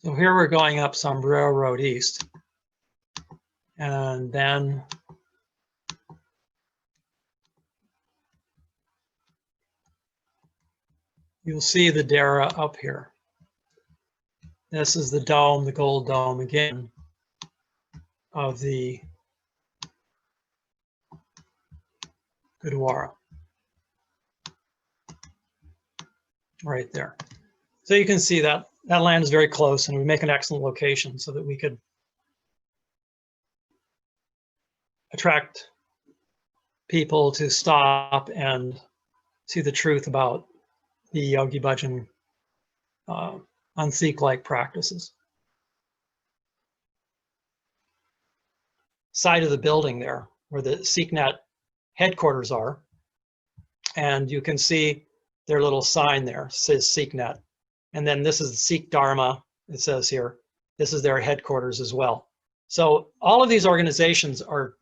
So here we're going up Sombrero Road East. And then you'll see the Dara up here. This is the dome, the gold dome again, of the Gurdwara. Right there. So you can see that that land is very close, and we make an excellent location so that we could attract people to stop and see the truth about the Yogi Bhajan un-Sikh-like practices. Side of the building there, where the SikhNet headquarters are, and you can see their little sign there, says SikhNet. And then this is the Sikh Dharma, it says here. This is their headquarters as well. So all of these organizations are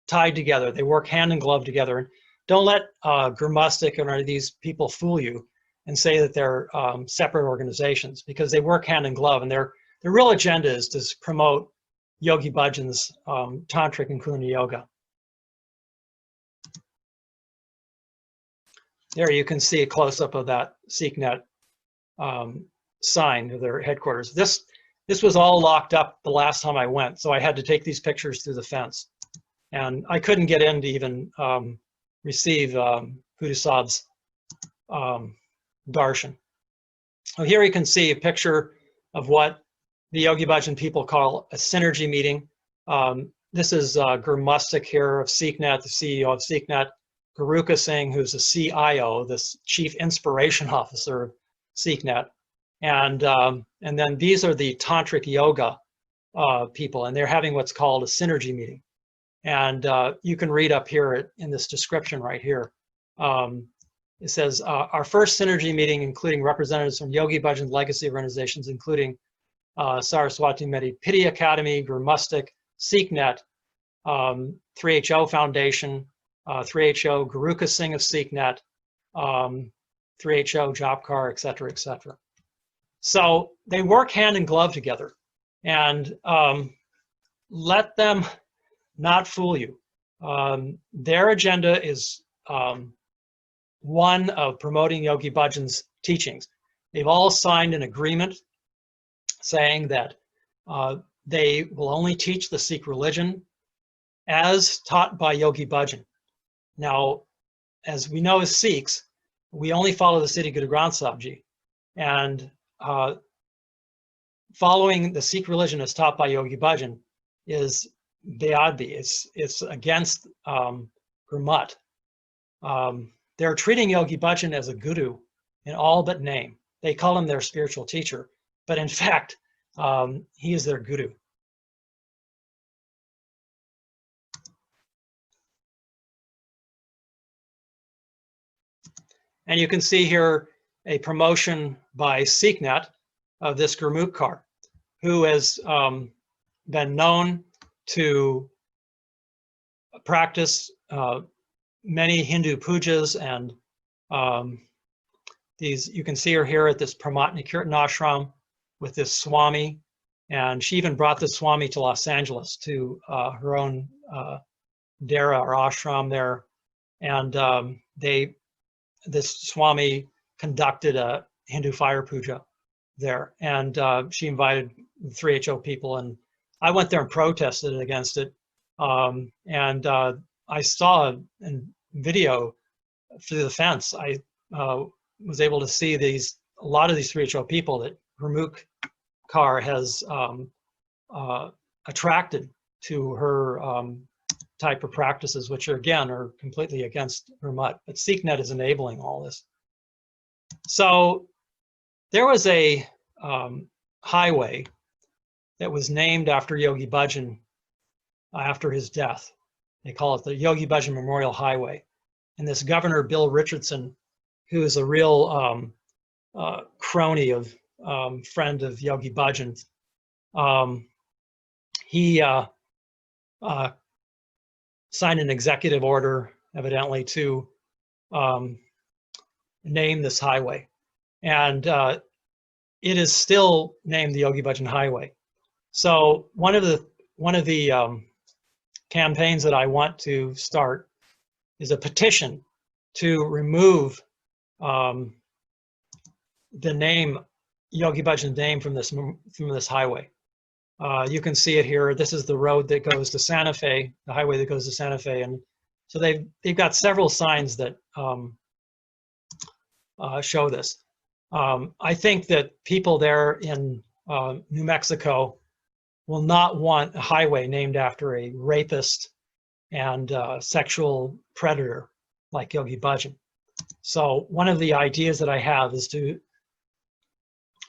tied together. They work hand in glove together. And don't let Gurmustic or any of these people fool you and say that they're separate organizations, because they work hand in glove, and their real agenda is to promote Yogi Bhajan's Tantric and Kundalini Yoga. There you can see a close-up of that SikhNet sign of their headquarters. This was all locked up the last time I went, so I had to take these pictures through the fence. And I couldn't get in to even receive Pooja Saab's darshan. So here you can see a picture of what the Yogi Bhajan people call a synergy meeting. This is Gurmustic here of SikhNet, the CEO of SikhNet, Garuka Singh, who's the CIO, this Chief Inspiration Officer of SikhNet. And then these are the Tantric Yoga people, and they're having what's called a synergy meeting. And you can read up here in this description right here. It says, our first synergy meeting, including representatives from Yogi Bhajan legacy organizations, including Saraswati Medipiti Academy, Gurmustic, SikhNet, 3HO Foundation, 3HO Garuka Singh of SikhNet, 3HO Jopkar, et cetera, et cetera. So they work hand in glove together, and let them not fool you. Their agenda is one of promoting Yogi Bhajan's teachings. They've all signed an agreement saying that they will only teach the Sikh religion as taught by Yogi Bhajan. Now, as we know as Sikhs, we only follow the Siri Guru Granth Sahib, and following the Sikh religion as taught by Yogi Bhajan is beadbi. It's against Gurmat. They're treating Yogi Bhajan as a guru in all but name. They call him their spiritual teacher, but in fact, he is their guru. And you can see here a promotion by SikhNet of this Gurmukhar, who has been known to practice many Hindu pujas, and these, you can see her here at this Pramatni Kirtan ashram with this Swami, and she even brought this Swami to Los Angeles to her own dera or ashram there, and this Swami conducted a Hindu fire puja there, and she invited the 3HO people, and I went there and protested against it I saw in video through the fence, I was able to see a lot of these 3HO people that Gurmukh Kaur has attracted to her type of practices, which again are completely against Gurmat. But SikhNet is enabling all this. So there was a highway that was named after Yogi Bhajan after his death. They call it the Yogi Bhajan Memorial Highway. And this Governor Bill Richardson, who is a real crony of friend of Yogi Bhajan, he signed an executive order, evidently, to name this highway. And it is still named the Yogi Bhajan Highway. So one of the campaigns that I want to start is a petition to remove the name, Yogi Bhajan's name, from this highway. You can see it here. This is the road that goes to Santa Fe, the highway that goes to Santa Fe, and so they've got several signs that show this. I think that people there in New Mexico will not want a highway named after a rapist and sexual predator like Yogi Bhajan. So one of the ideas that I have is to,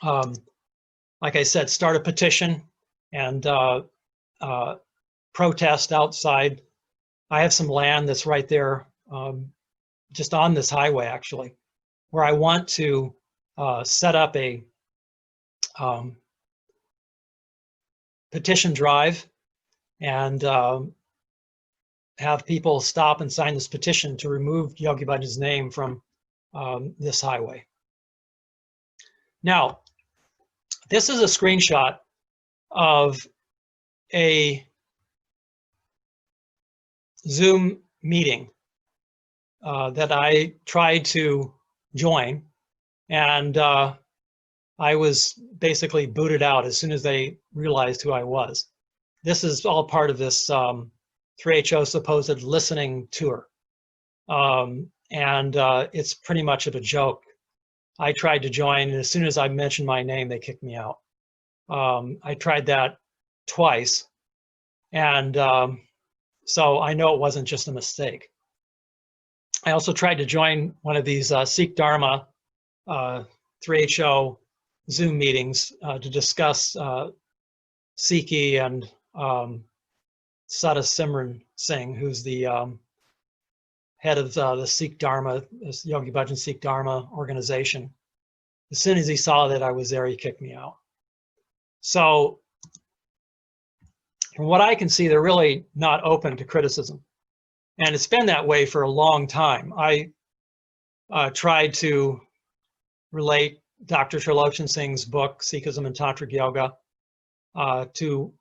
like I said, start a petition and protest outside. I have some land that's right there, just on this highway actually, where I want to set up a petition drive and have people stop and sign this petition to remove Yogi Bhajan's name from this highway. Now, this is a screenshot of a Zoom meeting that I tried to join, and I was basically booted out as soon as they realized who I was. This is all part of this 3HO supposed listening tour. It's pretty much of a joke. I tried to join, and as soon as I mentioned my name, they kicked me out. I tried that twice, and so I know it wasn't just a mistake. I also tried to join one of these Sikh Dharma 3HO Zoom meetings to discuss Sikhi and Sada Simran Singh, who's the head of the Sikh Dharma, this Yogi Bhajan Sikh Dharma organization. As soon as he saw that I was there, he kicked me out. So from what I can see, they're really not open to criticism. And it's been that way for a long time. I tried to relate Dr. Trilochan Singh's book, Sikhism and Tatric Yoga, to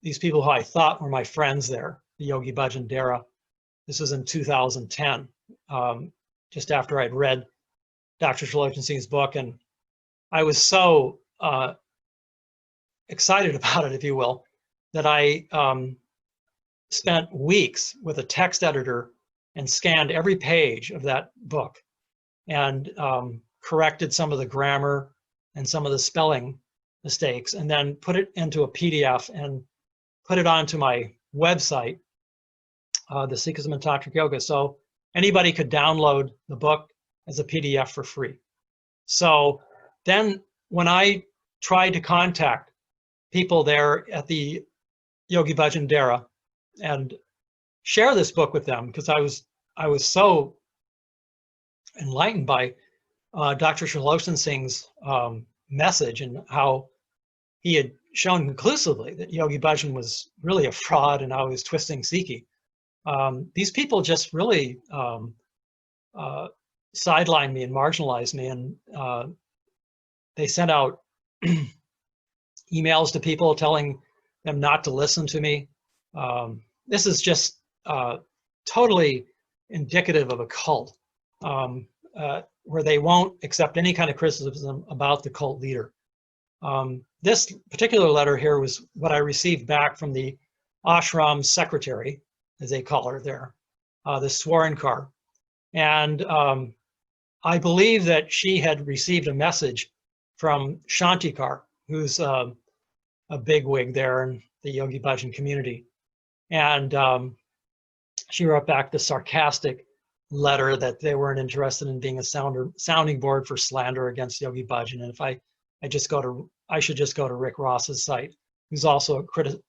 these people who I thought were my friends there, the Yogi Bhajan Dara. This was in 2010, just after I'd read Dr. Trilochan Singh's book, and I was so excited about it, if you will, that I spent weeks with a text editor and scanned every page of that book and corrected some of the grammar and some of the spelling mistakes, and then put it into a PDF and put it onto my website, the Sikhism and Tatric Yoga, so anybody could download the book as a PDF for free. So then when I tried to contact people there at the Yogi Bhajan Dera and share this book with them, because I was so enlightened by Dr. Trilochan Singh's message and how he had shown conclusively that Yogi Bhajan was really a fraud and how he was twisting Sikhi. These people just really sidelined me and marginalized me, and they sent out emails to people telling them not to listen to me. This is just totally indicative of a cult, where they won't accept any kind of criticism about the cult leader. This particular letter here was what I received back from the ashram secretary, as they call her there, the Swarenkar. And I believe that she had received a message from Shantikar, who's a bigwig there in the Yogi Bhajan community. And she wrote back the sarcastic letter that they weren't interested in being a sounding board for slander against Yogi Bhajan. And if I should just go to Rick Ross's site, who's also a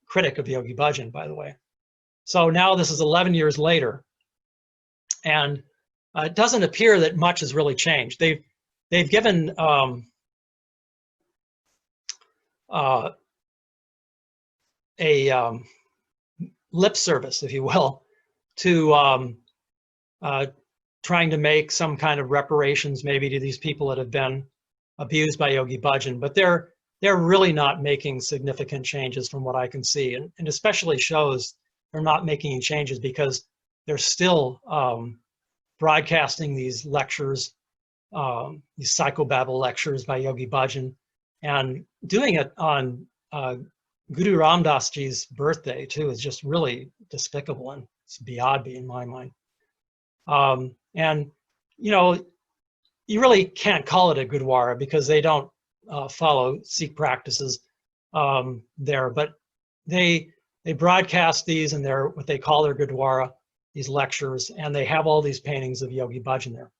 critic of Yogi Bhajan, by the way. So now this is 11 years later, and it doesn't appear that much has really changed. They've given a lip service, if you will, to trying to make some kind of reparations maybe to these people that have been abused by Yogi Bhajan, but they're really not making significant changes from what I can see, and especially shows they're not making any changes because they're still broadcasting these lectures, these psychobabble lectures by Yogi Bhajan, and doing it on Guru Ram Das Ji's birthday too is just really despicable, and it's beyond in my mind. And you know, you really can't call it a Gurdwara because they don't follow Sikh practices there, but they broadcast these in their what they call their Gurdwara, these lectures, and they have all these paintings of Yogi Bhajan there.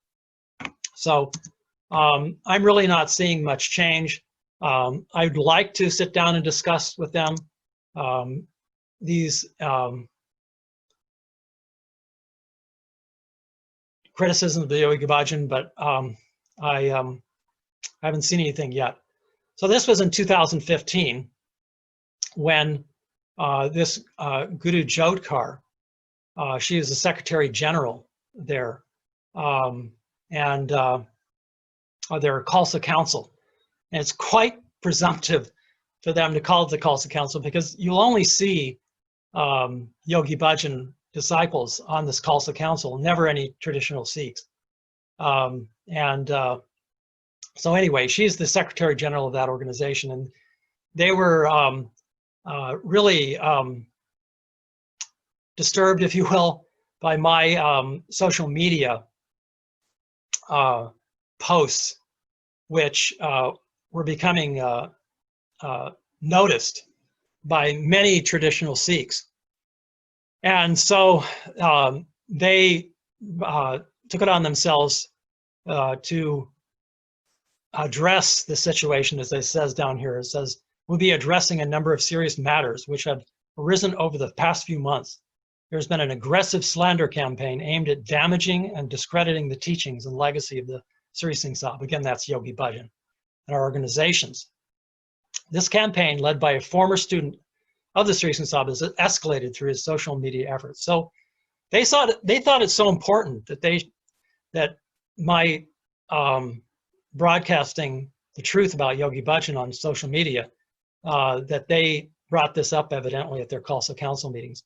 So I'm really not seeing much change. I'd like to sit down and discuss with them these criticisms of the Yogi Bhajan, but I haven't seen anything yet. So this was in 2015 when this Guru Jodhkar, she was the Secretary General there, and their Khalsa Council. And it's quite presumptive for them to call it the Khalsa Council because you'll only see Yogi Bhajan disciples on this Khalsa Council, never any traditional Sikhs. So anyway, she's the Secretary General of that organization, and they were really disturbed, if you will, by my social media posts, which were becoming noticed by many traditional Sikhs. And so they took it on themselves to address the situation, as it says down here. It says, we'll be addressing a number of serious matters which have arisen over the past few months. There's been an aggressive slander campaign aimed at damaging and discrediting the teachings and legacy of the Siri Singh Sahib. Again, that's Yogi Bhajan and our organizations. This campaign, led by a former student of the Siri Singh Sahib, has escalated through his social media efforts. So they thought it's so important that my broadcasting the truth about Yogi Bhajan on social media, that they brought this up evidently at their Khalsa Council meetings.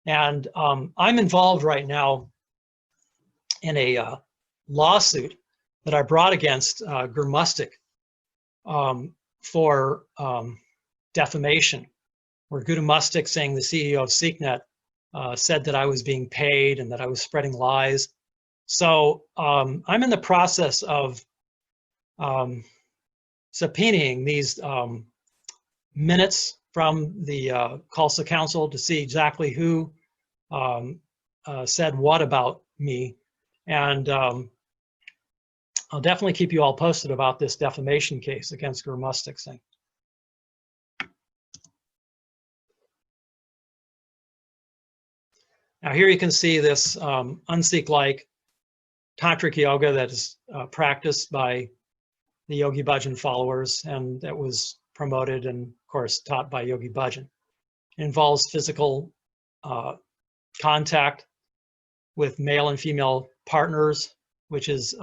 And I'm involved right now in a lawsuit that I brought against Gurmustic for defamation, where Gurmustic, saying the CEO of SikhNet, said that I was being paid and that I was spreading lies. So I'm in the process of subpoenaing these minutes from the Khalsa Council to see exactly who said what about me. And I'll definitely keep you all posted about this defamation case against Gurmustic Singh. Now here you can see this un-Sikh-like Tatric yoga that is practiced by the Yogi Bhajan followers, and that was promoted and, of course, taught by Yogi Bhajan. It involves physical contact with male and female partners, which is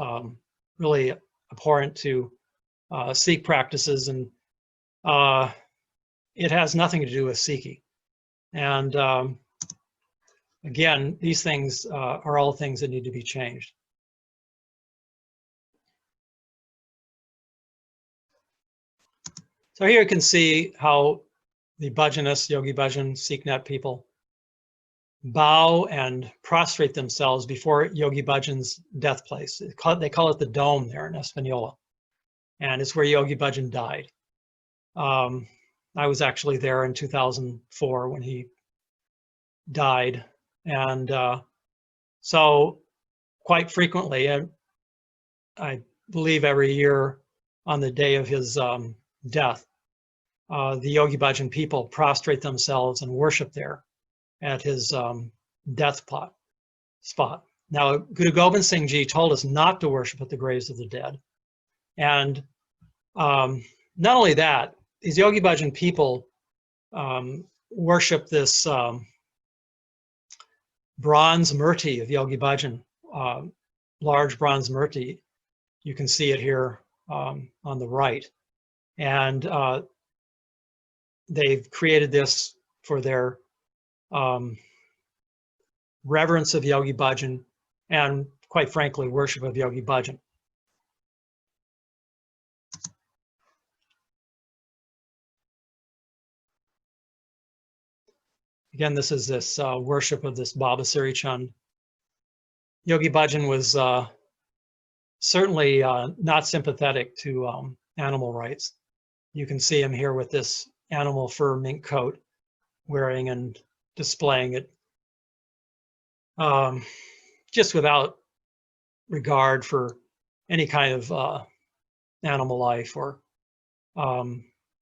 really abhorrent to Sikh practices, and it has nothing to do with Sikhi. And again, these things are all things that need to be changed. So here you can see how the Bhajanists, Yogi Bhajan, SikhNet people, bow and prostrate themselves before Yogi Bhajan's death place. They call it the Dome there in Espanola, and it's where Yogi Bhajan died. I was actually there in 2004 when he died, and so quite frequently, I believe every year on the day of his death, the Yogi Bhajan people prostrate themselves and worship there at his death spot. Now, Guru Gobind Singh Ji told us not to worship at the graves of the dead. And not only that, these Yogi Bhajan people worship this bronze murti of Yogi Bhajan, large bronze murti. You can see it here on the right. And they've created this for their reverence of Yogi Bhajan and, quite frankly, worship of Yogi Bhajan. Again, this is this worship of this Baba Siri Chand. Yogi Bhajan was certainly not sympathetic to animal rights. You can see him here with this animal fur mink coat, wearing and displaying it, just without regard for any kind of animal life or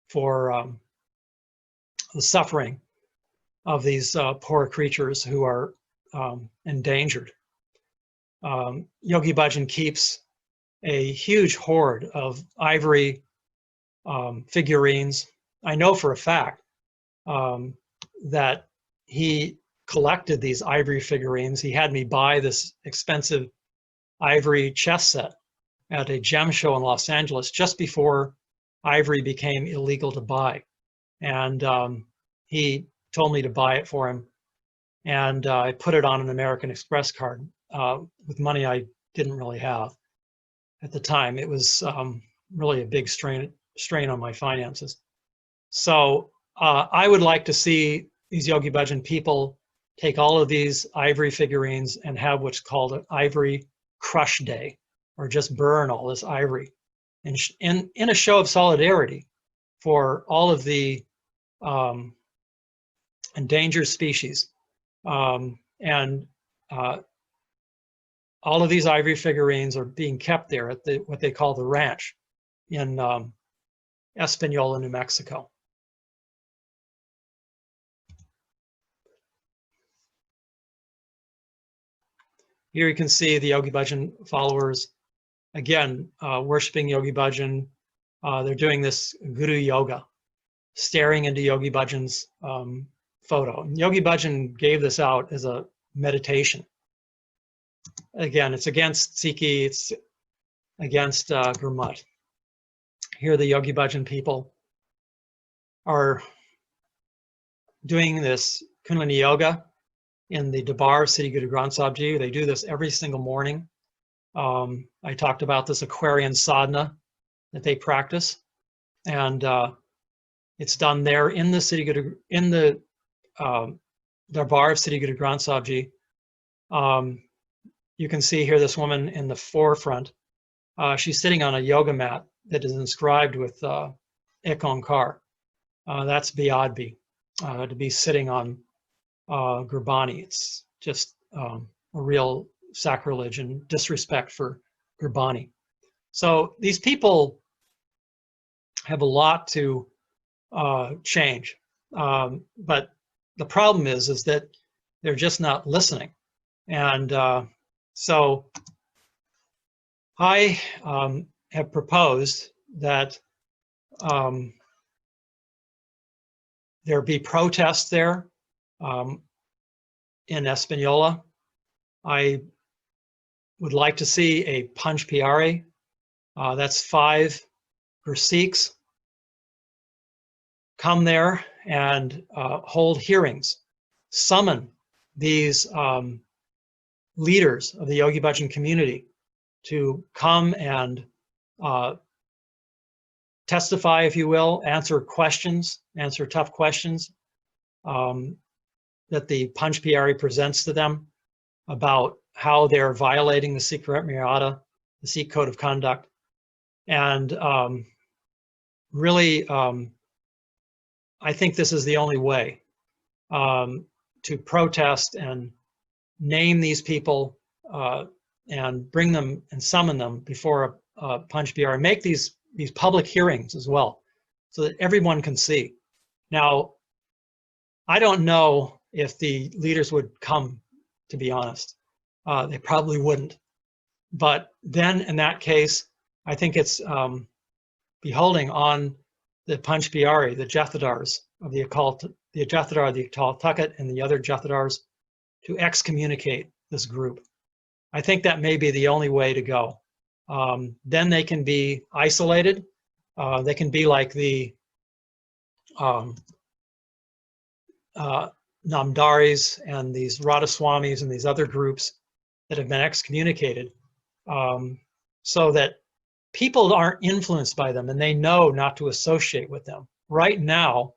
for the suffering of these poor creatures who are endangered. Yogi Bhajan keeps a huge hoard of ivory figurines. I know for a fact that he collected these ivory figurines. He had me buy this expensive ivory chess set at a gem show in Los Angeles just before ivory became illegal to buy. And he told me to buy it for him. And I put it on an American Express card with money I didn't really have at the time. It was really a big strain on my finances. So I would like to see these Yogi Bhajan people take all of these ivory figurines and have what's called an ivory crush day, or just burn all this ivory in a show of solidarity for all of the endangered species. And all of these ivory figurines are being kept there at what they call the ranch in Espanola, New Mexico. Here you can see the Yogi Bhajan followers, again, worshiping Yogi Bhajan. They're doing this Guru Yoga, staring into Yogi Bhajan's photo. And Yogi Bhajan gave this out as a meditation. Again, it's against Sikhi, it's against Gurmat. Here the Yogi Bhajan people are doing this Kundalini Yoga in the darbar of Siri Guru Granth Sahib. They do this every single morning. I talked about this Aquarian sadhana that they practice, and it's done there in the darbar of Siri Guru Granth Sahib. You can see here this woman in the forefront. She's sitting on a yoga mat that is inscribed with Ek Onkar. That's Biadbi, to be sitting on Gurbani. It's just a real sacrilege and disrespect for Gurbani. So these people have a lot to change, but the problem is that they're just not listening. And so I have proposed that there be protests there in Espanola. I would like to see a Panch Pyare, that's 5 Sikhs, come there and hold hearings, summon these leaders of the Yogi Bhajan community to come and testify, if you will, answer questions, answer tough questions that the Panch Pyari presents to them about how they're violating the Sikh Maryada, the Sikh Code of Conduct. And really, I think this is the only way to protest and name these people and bring them and summon them before a Panch Pyari. Make these public hearings as well, so that everyone can see. Now, I don't know if the leaders would come, to be honest. They probably wouldn't. But then in that case, I think it's beholding on the Panch Pyari, the Jathadars of the occult, the Jathadar of the Atal Tucket and the other Jathadars, to excommunicate this group. I think that may be the only way to go. Then they can be isolated. They can be like the Namdaris and these Radhaswamis and these other groups that have been excommunicated, so that people aren't influenced by them and they know not to associate with them. Right now,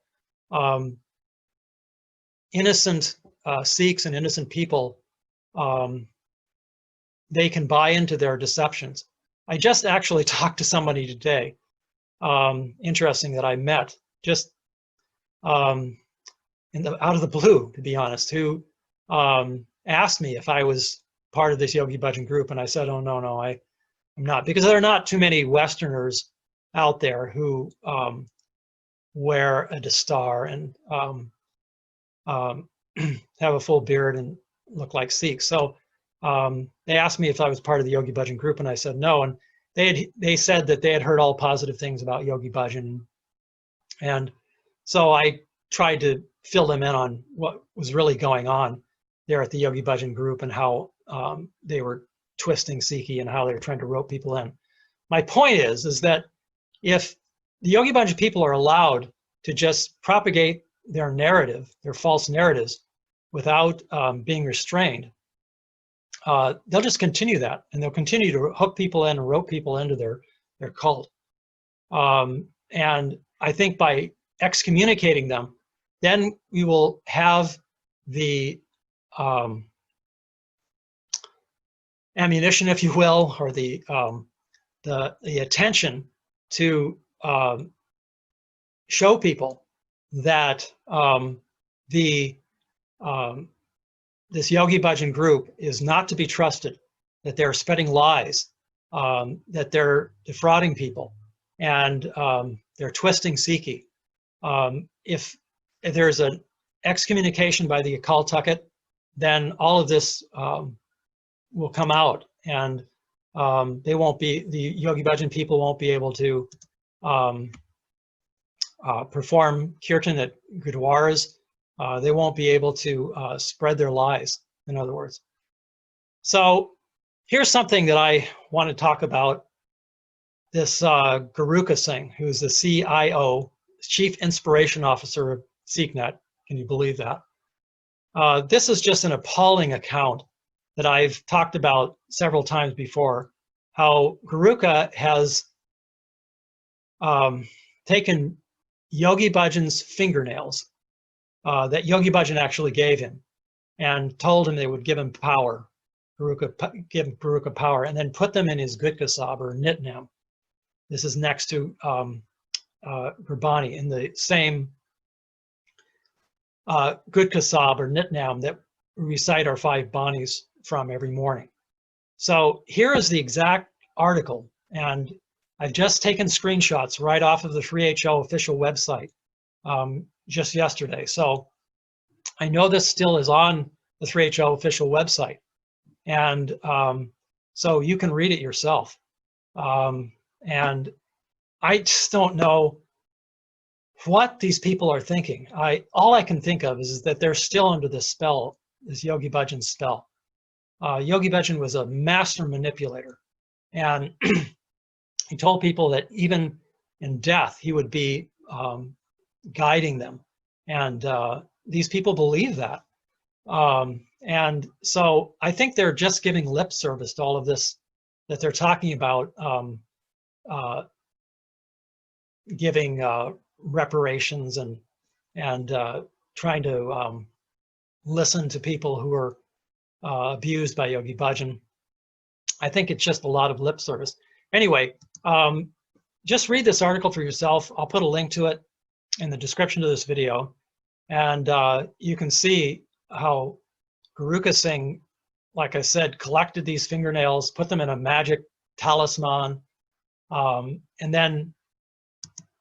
innocent Sikhs and innocent people, they can buy into their deceptions. I just actually talked to somebody today, interesting, that I met just out of the blue, to be honest, who asked me if I was part of this Yogi Bhajan group, and I said, oh, no, I'm not, because there are not too many Westerners out there who wear a dastar and have a full beard and look like Sikhs. So they asked me if I was part of the Yogi Bhajan group, and I said no, and they said that they had heard all positive things about Yogi Bhajan, and so I tried to fill them in on what was really going on there at the Yogi Bhajan group and how they were twisting Sikhi and how they were trying to rope people in. My point is that if the Yogi Bhajan people are allowed to just propagate their narrative, their false narratives, without being restrained, they'll just continue that, and they'll continue to hook people in and rope people into their cult. And I think by excommunicating them, then we will have the ammunition, if you will, or the attention to show people that this Yogi Bhajan group is not to be trusted, that they're spreading lies, that they're defrauding people, and they're twisting Sikhi. If there's an excommunication by the Akal Takht, then all of this will come out, and the Yogi Bhajan people won't be able to perform kirtan at Gurdwaras. They won't be able to spread their lies, in other words. So here's something that I want to talk about. This Guru Singh, who's the CIO, Chief Inspiration Officer of SikhNet. Can you believe that? This is just an appalling account that I've talked about several times before, how Guruka has taken Yogi Bhajan's fingernails that Yogi Bhajan actually gave him, and told him they would give him power, give Guruka power, and then put them in his Gutka Sahib or Nitnam. This is next to Gurbani, in the same Gutka Sahib or Nitnam that we recite our 5 banis from every morning. So here is the exact article, and I've just taken screenshots right off of the 3HO official website just yesterday. So I know this still is on the 3HO official website, and so you can read it yourself. And I just don't know what these people are thinking. All I can think of is that they're still under this spell, this Yogi Bhajan spell. Yogi Bhajan was a master manipulator, and he told people that even in death he would be guiding them, and these people believe that. And so I think they're just giving lip service to all of this that they're talking about, giving reparations and trying to listen to people who are abused by Yogi Bhajan. I think it's just a lot of lip service. Anyway, just read this article for yourself. I'll put a link to it in the description to this video. And you can see how Guru Singh, like I said, collected these fingernails, put them in a magic talisman, and then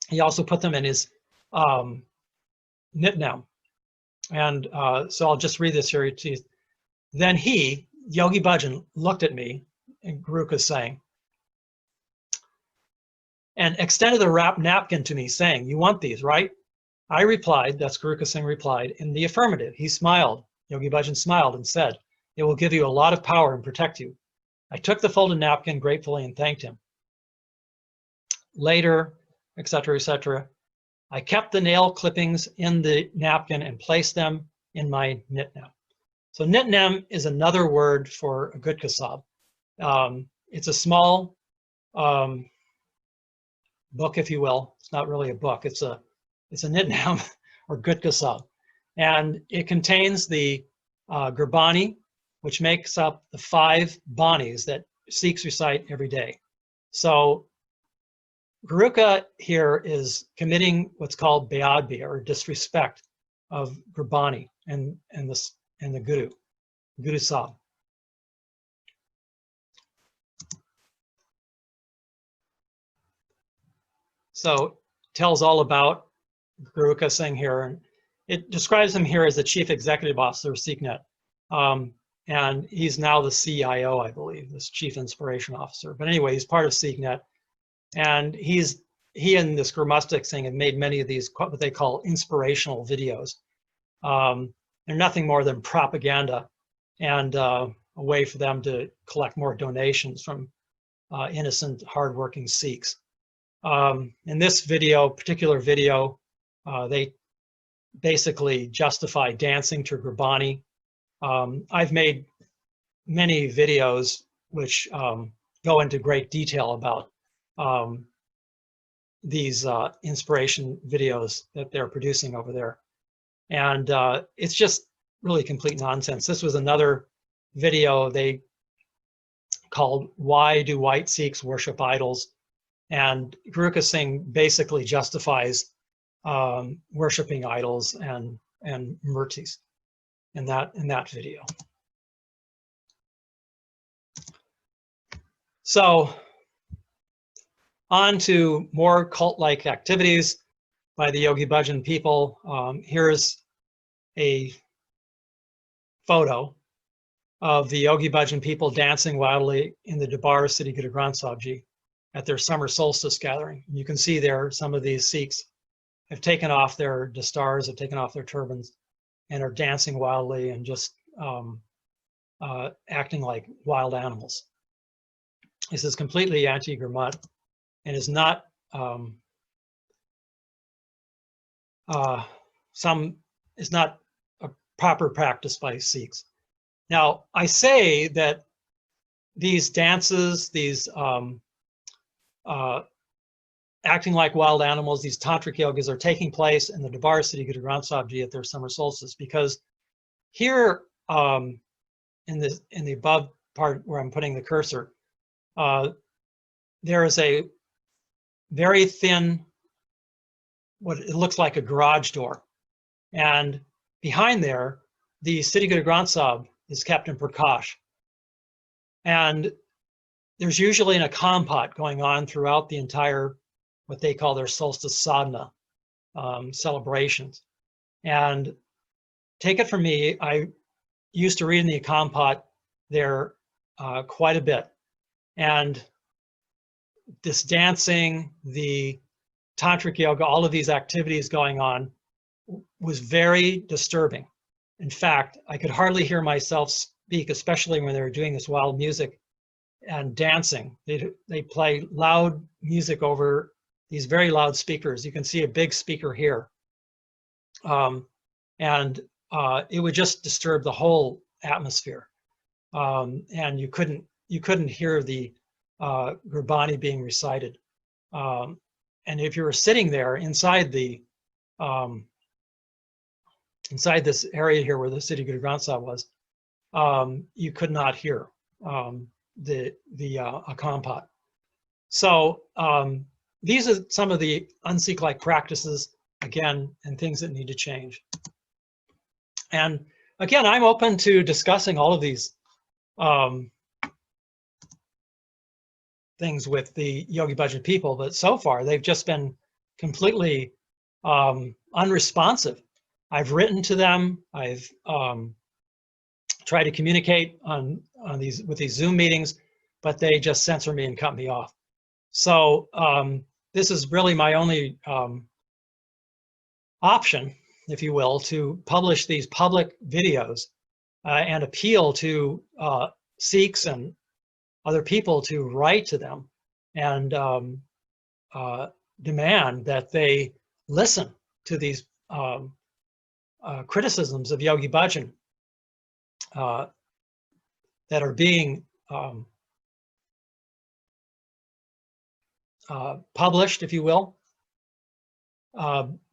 he also put them in his nitnam. And so I'll just read this here to you. Then he, Yogi Bhajan, looked at me, and Guru Singh, and extended the wrapped napkin to me, saying, "You want these, right?" I replied, that's Guru Singh replied, in the affirmative. He smiled. Yogi Bhajan smiled and said, "It will give you a lot of power and protect you." I took the folded napkin gratefully and thanked him. Later, etc., I kept the nail clippings in the napkin and placed them in my nitnam. So nitnam is another word for a gutka sahib. It's a small book, if you will. It's not really a book. It's a nitnam or gutka sahib. And it contains the Gurbani, which makes up the 5 banis that Sikhs recite every day. So Guruka here is committing what's called beadbi, or disrespect of Gurbani and the Guru Sahib. So tells all about Guru Singh here, and it describes him here as the chief executive officer of SikhNet, and he's now the CIO, I believe, this chief inspiration officer. But anyway, he's part of SikhNet, and he and this Gurmustic Singh have made many of these what they call inspirational videos. They're nothing more than propaganda and a way for them to collect more donations from innocent, hardworking Sikhs. In this particular video, they basically justify dancing to Gurbani. I've made many videos which go into great detail about these inspiration videos that they're producing over there. And it's just really complete nonsense. This was another video they called "Why Do White Sikhs Worship Idols?" And Guru Singh basically justifies worshiping idols and murtis in that video. So on to more cult-like activities by the Yogi Bhajan people. Here's a photo of the Yogi Bhajan people dancing wildly in the Darbar Siri Guru Granth Sahib at their summer solstice gathering. You can see there some of these Sikhs have taken off their dastars, have taken off their turbans, and are dancing wildly and just acting like wild animals. This is completely anti-Gurmat and is not a proper practice by Sikhs. Now, I say that these dances, these acting like wild animals, these tantric yogas are taking place in the Darbar Siri Guru Granth Sahib at their summer solstice, because here in the above part where I'm putting the cursor, there is a very thin, what it looks like a garage door, and behind there, the Siri Guru Granth Sahib is kept in prakash, and there's usually an akampot going on throughout the entire, what they call their solstice sadhana celebrations. And take it from me, I used to read in the akampot there quite a bit. And this dancing, the tantric yoga, all of these activities going on was very disturbing. In fact, I could hardly hear myself speak, especially when they were doing this wild music and dancing. They play loud music over these very loud speakers. You can see a big speaker here. And it would just disturb the whole atmosphere. And you couldn't hear the Gurbani being recited. if you were sitting there inside inside this area here where the Siri Guru Granth Sahib was, you could not hear the Akampat. So these are some of the un-Sikh-like practices, again, and things that need to change. And again, I'm open to discussing all of these things with the Yogi Bhajan people, but so far they've just been completely unresponsive. I've written to them. I've tried to communicate with these Zoom meetings, but they just censor me and cut me off. So this is really my only option, if you will, to publish these public videos and appeal to Sikhs and other people to write to them and demand that they listen to these criticisms of Yogi Bhajan that are being published, if you will,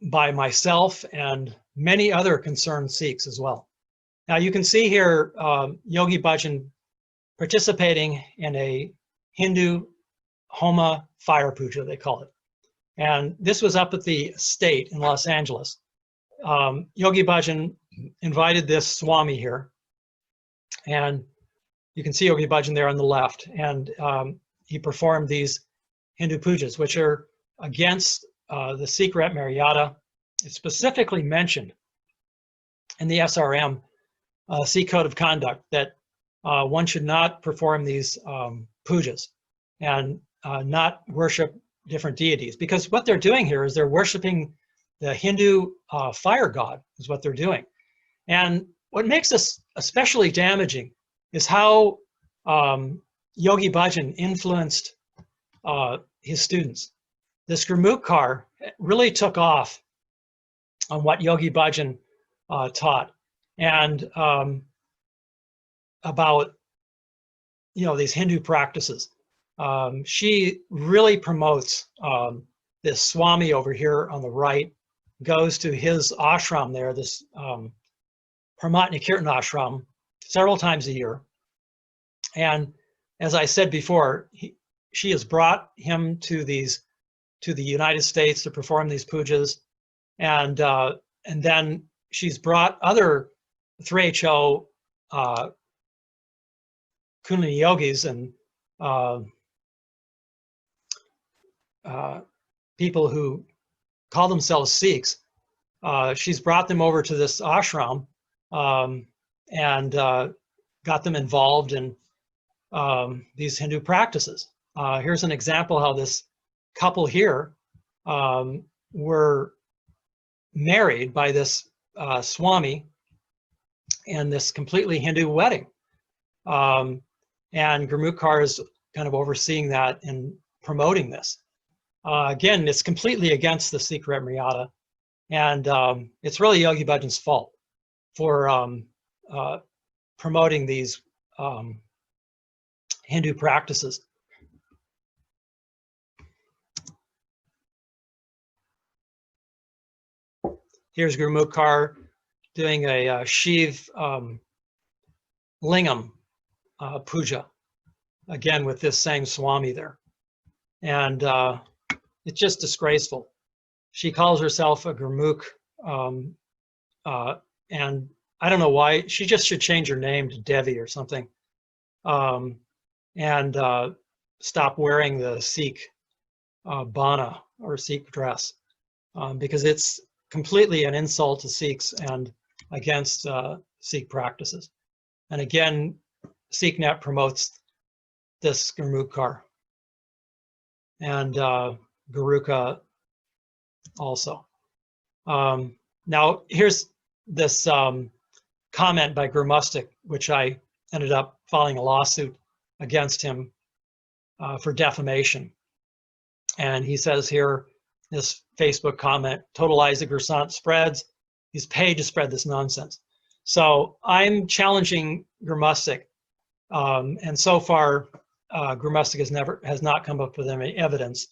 by myself and many other concerned Sikhs as well. Now you can see here Yogi Bhajan participating in a Hindu Homa fire puja, they call it. And this was up at the estate in Los Angeles. Yogi Bhajan invited this Swami here, and you can see Yogi Bhajan there on the left, and he performed these Hindu pujas, which are against the secret Maryada. It's specifically mentioned in the SRM Sikh Code of Conduct that one should not perform these pujas and not worship different deities, because what they're doing here is they're worshiping the Hindu fire god is what they're doing. And what makes this especially damaging is how Yogi Bhajan influenced his students. This Gurmukh really took off on what Yogi Bhajan taught, and about these Hindu practices. She really promotes this Swami over here on the right, goes to his ashram there, this Paramatma Kirtan ashram, several times a year. And as I said before, she has brought him to the United States to perform these pujas, and then she's brought other 3HO Kundalini yogis and people who call themselves Sikhs. She's brought them over to this ashram and got them involved in these Hindu practices. Here's an example how this couple here were married by this Swami in this completely Hindu wedding. And Gurmukh is kind of overseeing that and promoting this. Again, it's completely against the secret Maryada, and it's really Yogi Bhajan's fault for promoting these Hindu practices. Here's Gurmukh doing a Shiv Lingam puja, again with this same Swami there. And it's just disgraceful. She calls herself a Gurmukh, and I don't know why. She just should change her name to Devi or something, and stop wearing the Sikh bana or Sikh dress, because it's completely an insult to Sikhs and against Sikh practices. And again, SikhNet promotes this Gurmukh and Guruka also. Now here's this comment by Gurmustic, which I ended up filing a lawsuit against him for defamation. And he says here, this Facebook comment, total lies that Gursant spreads. He's paid to spread this nonsense. So I'm challenging Gurmustic, and so far Gurmustic has not come up with any evidence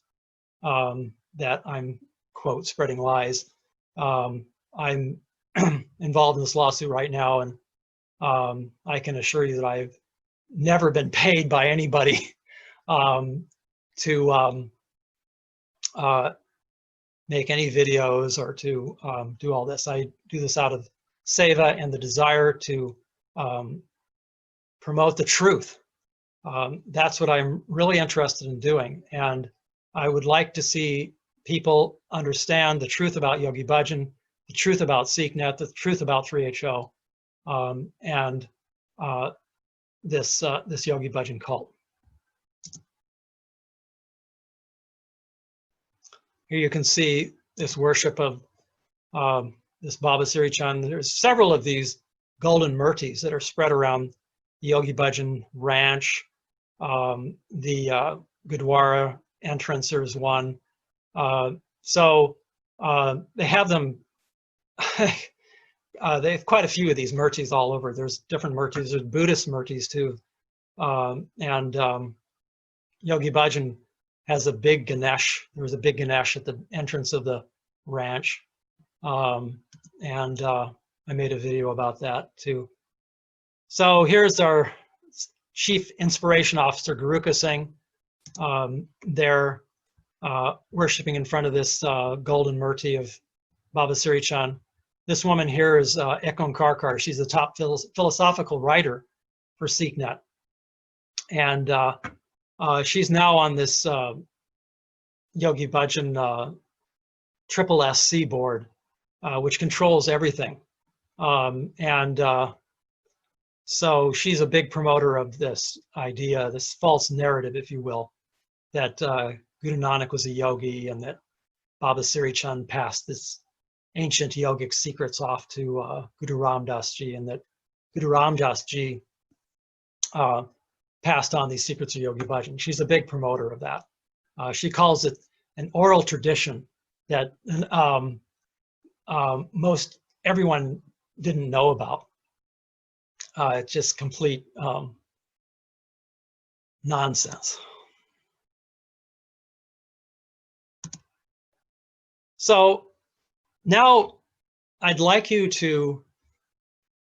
that I'm, quote, spreading lies. I'm involved in this lawsuit right now, and I can assure you that I've never been paid by anybody to make any videos or to do all this. I do this out of seva and the desire to promote the truth. That's what I'm really interested in doing, and I would like to see people understand the truth about Yogi Bhajan, the truth about SikhNet, the truth about 3HO, and this Yogi Bhajan cult. Here you can see this worship of this Baba Siri Chand. There's several of these golden murtis that are spread around the Yogi Bhajan ranch. The Gurdwara entrance, there's one. So they have them, they have quite a few of these murtis all over. There's different murtis, there's Buddhist murtis too. And Yogi Bhajan has a big Ganesh. There was a big Ganesh at the entrance of the ranch. And I made a video about that too. So here's our Chief Inspiration Officer, Guru Singh. They're worshiping in front of this golden murti of Baba Siri Chand. This woman here is Ekon Karkar. She's the top philosophical writer for SikhNet. And she's now on this Yogi Bhajan triple SC board, which controls everything. So she's a big promoter of this idea, this false narrative, if you will, that Guru Nanak was a yogi and that Baba Siri Chand passed this ancient yogic secrets off to Guru Ram Das Ji, and that Guru Ram Das Ji passed on these secrets of Yogi Bhajan. She's a big promoter of that. She calls it an oral tradition that most everyone didn't know about. It's just complete nonsense. So now I'd like you to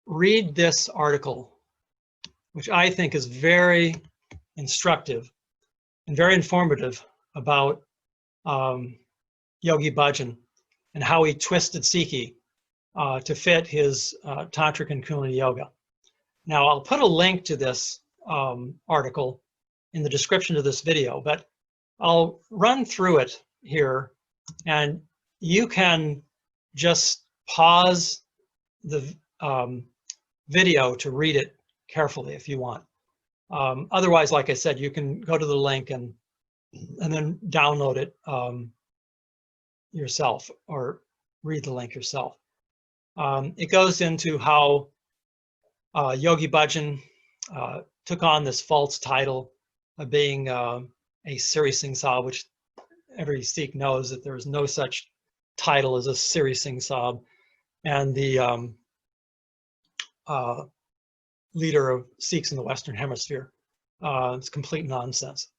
read this article, which I think is very instructive and very informative about Yogi Bhajan and how he twisted Sikhi to fit his Tantric and Kundalini Yoga. Now, I'll put a link to this article in the description of this video, but I'll run through it here, and you can just pause the video to read it carefully if you want. Otherwise, like I said, you can go to the link and then download it yourself or read the link yourself. It goes into how Yogi Bhajan took on this false title of being a Siri Singh Sahib, which every Sikh knows that there is no such title as a Siri Singh Sahib, and the leader of Sikhs in the Western Hemisphere. It's complete nonsense.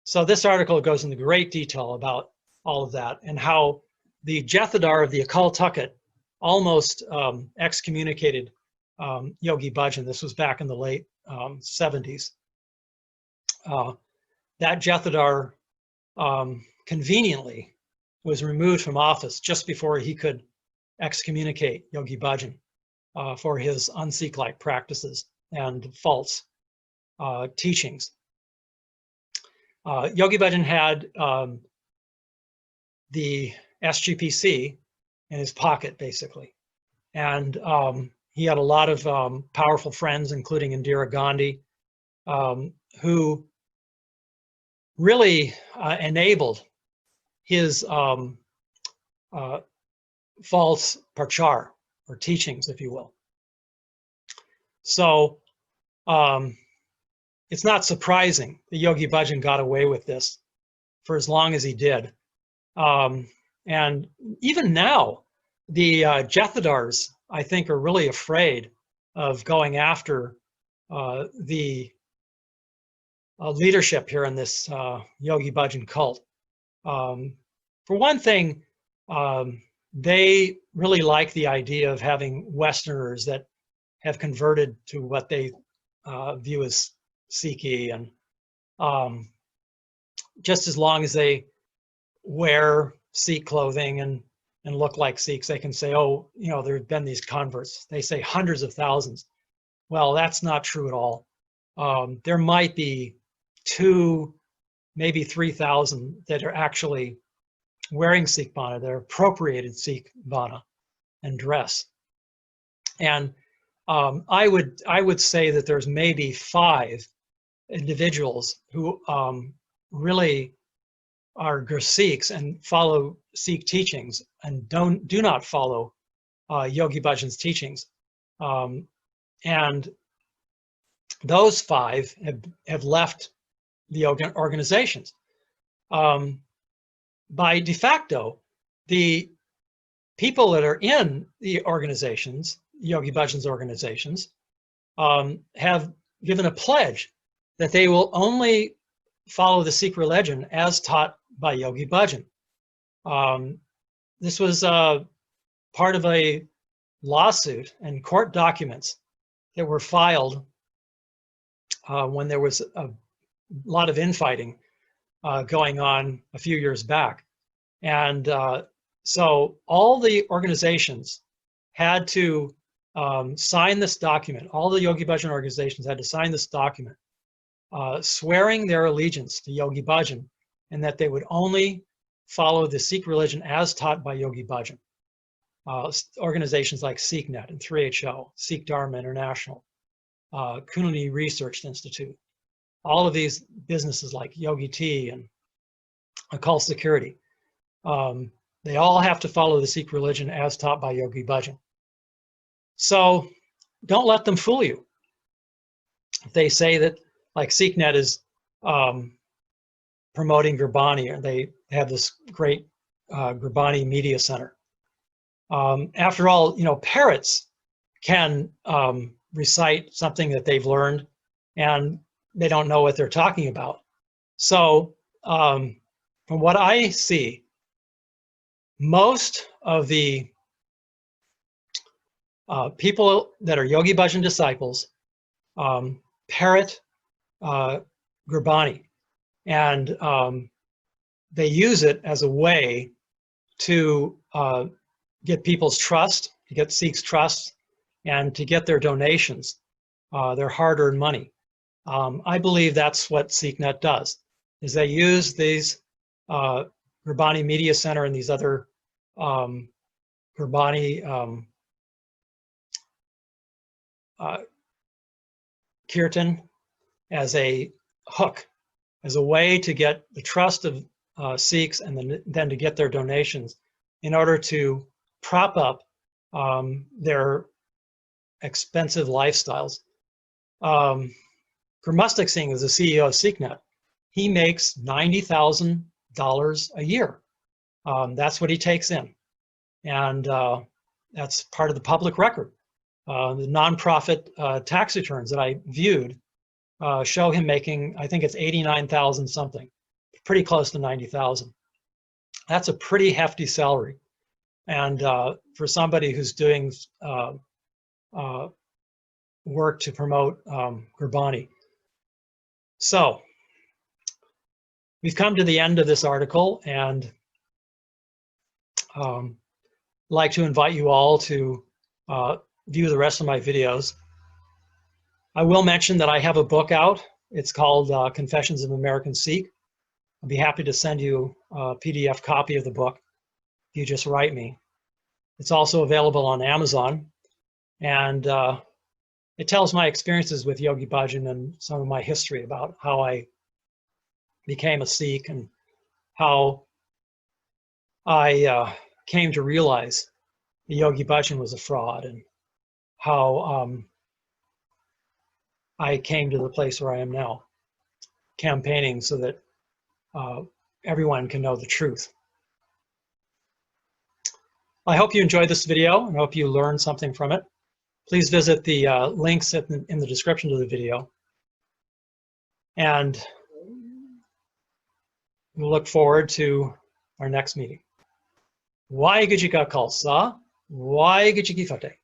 So this article goes into great detail about all of that and how the Jethadar of the Akal Takht almost excommunicated Yogi Bhajan. This was back in the late 70s. That Jethadar conveniently was removed from office just before he could excommunicate Yogi Bhajan for his un-Sikh-like practices and false teachings. Yogi Bhajan had the SGPC in his pocket, basically. And he had a lot of powerful friends, including Indira Gandhi, who really enabled his false prachar, or teachings, if you will. So it's not surprising that Yogi Bhajan got away with this for as long as he did. And even now, the Jethadars, I think, are really afraid of going after the leadership here in this Yogi Bhajan cult. For one thing, they really like the idea of having Westerners that have converted to what they view as Sikhi, and just as long as they wear Sikh clothing and look like Sikhs, they can say, oh, you know, there have been these converts. They say hundreds of thousands. Well, that's not true at all. There might be 2, maybe 3,000 that are actually wearing Sikh bana, they're appropriated Sikh bana and dress. And I would say that there's maybe 5 individuals who really are Sikhs and follow Sikh teachings and do not follow Yogi Bhajan's teachings. And those 5 have left the organizations. By de facto, the people that are in the organizations, Yogi Bhajan's organizations, have given a pledge that they will only follow the Sikh religion as taught by Yogi Bhajan. This was part of a lawsuit and court documents that were filed when there was a lot of infighting going on a few years back. And so all the organizations had to sign this document. All the Yogi Bhajan organizations had to sign this document, swearing their allegiance to Yogi Bhajan and that they would only follow the Sikh religion as taught by Yogi Bhajan. Organizations like SikhNet and 3HO, Sikh Dharma International, Kundalini Research Institute, all of these businesses like Yogi Tea and Occult Security, they all have to follow the Sikh religion as taught by Yogi Bhajan. So don't let them fool you. If they say that, like SikhNet is promoting Gurbani, or they have this great Gurbani media center. After all, you know, parrots can recite something that they've learned and they don't know what they're talking about. So from what I see, most of the people that are Yogi Bhajan disciples parrot Gurbani, and they use it as a way to get people's trust, to get Sikhs' trust, and to get their donations, their hard-earned money. I believe that's what SikhNet does, is they use these Gurbani Media Center and these other Gurbani Kirtan as a hook, as a way to get the trust of Sikhs and then to get their donations in order to prop up their expensive lifestyles. Gurmustak Singh is the CEO of SikhNet. He makes $90,000 a year. That's what he takes in. And that's part of the public record. The nonprofit tax returns that I viewed show him making, I think it's 89,000 something, pretty close to 90,000. That's a pretty hefty salary. And for somebody who's doing work to promote Gurbani. So we've come to the end of this article, and I'd like to invite you all to view the rest of my videos. I will mention that I have a book out. It's called Confessions of American Sikh. I'll be happy to send you a PDF copy of the book if you just write me. It's also available on Amazon, and it tells my experiences with Yogi Bhajan and some of my history about how I became a Sikh and how I came to realize that Yogi Bhajan was a fraud, and how I came to the place where I am now, campaigning so that everyone can know the truth. I hope you enjoyed this video and hope you learned something from it. Please visit the links in the description of the video. And we look forward to our next meeting. Waheguru Ji Ka Khalsa, Waheguru Ji Ki Fateh.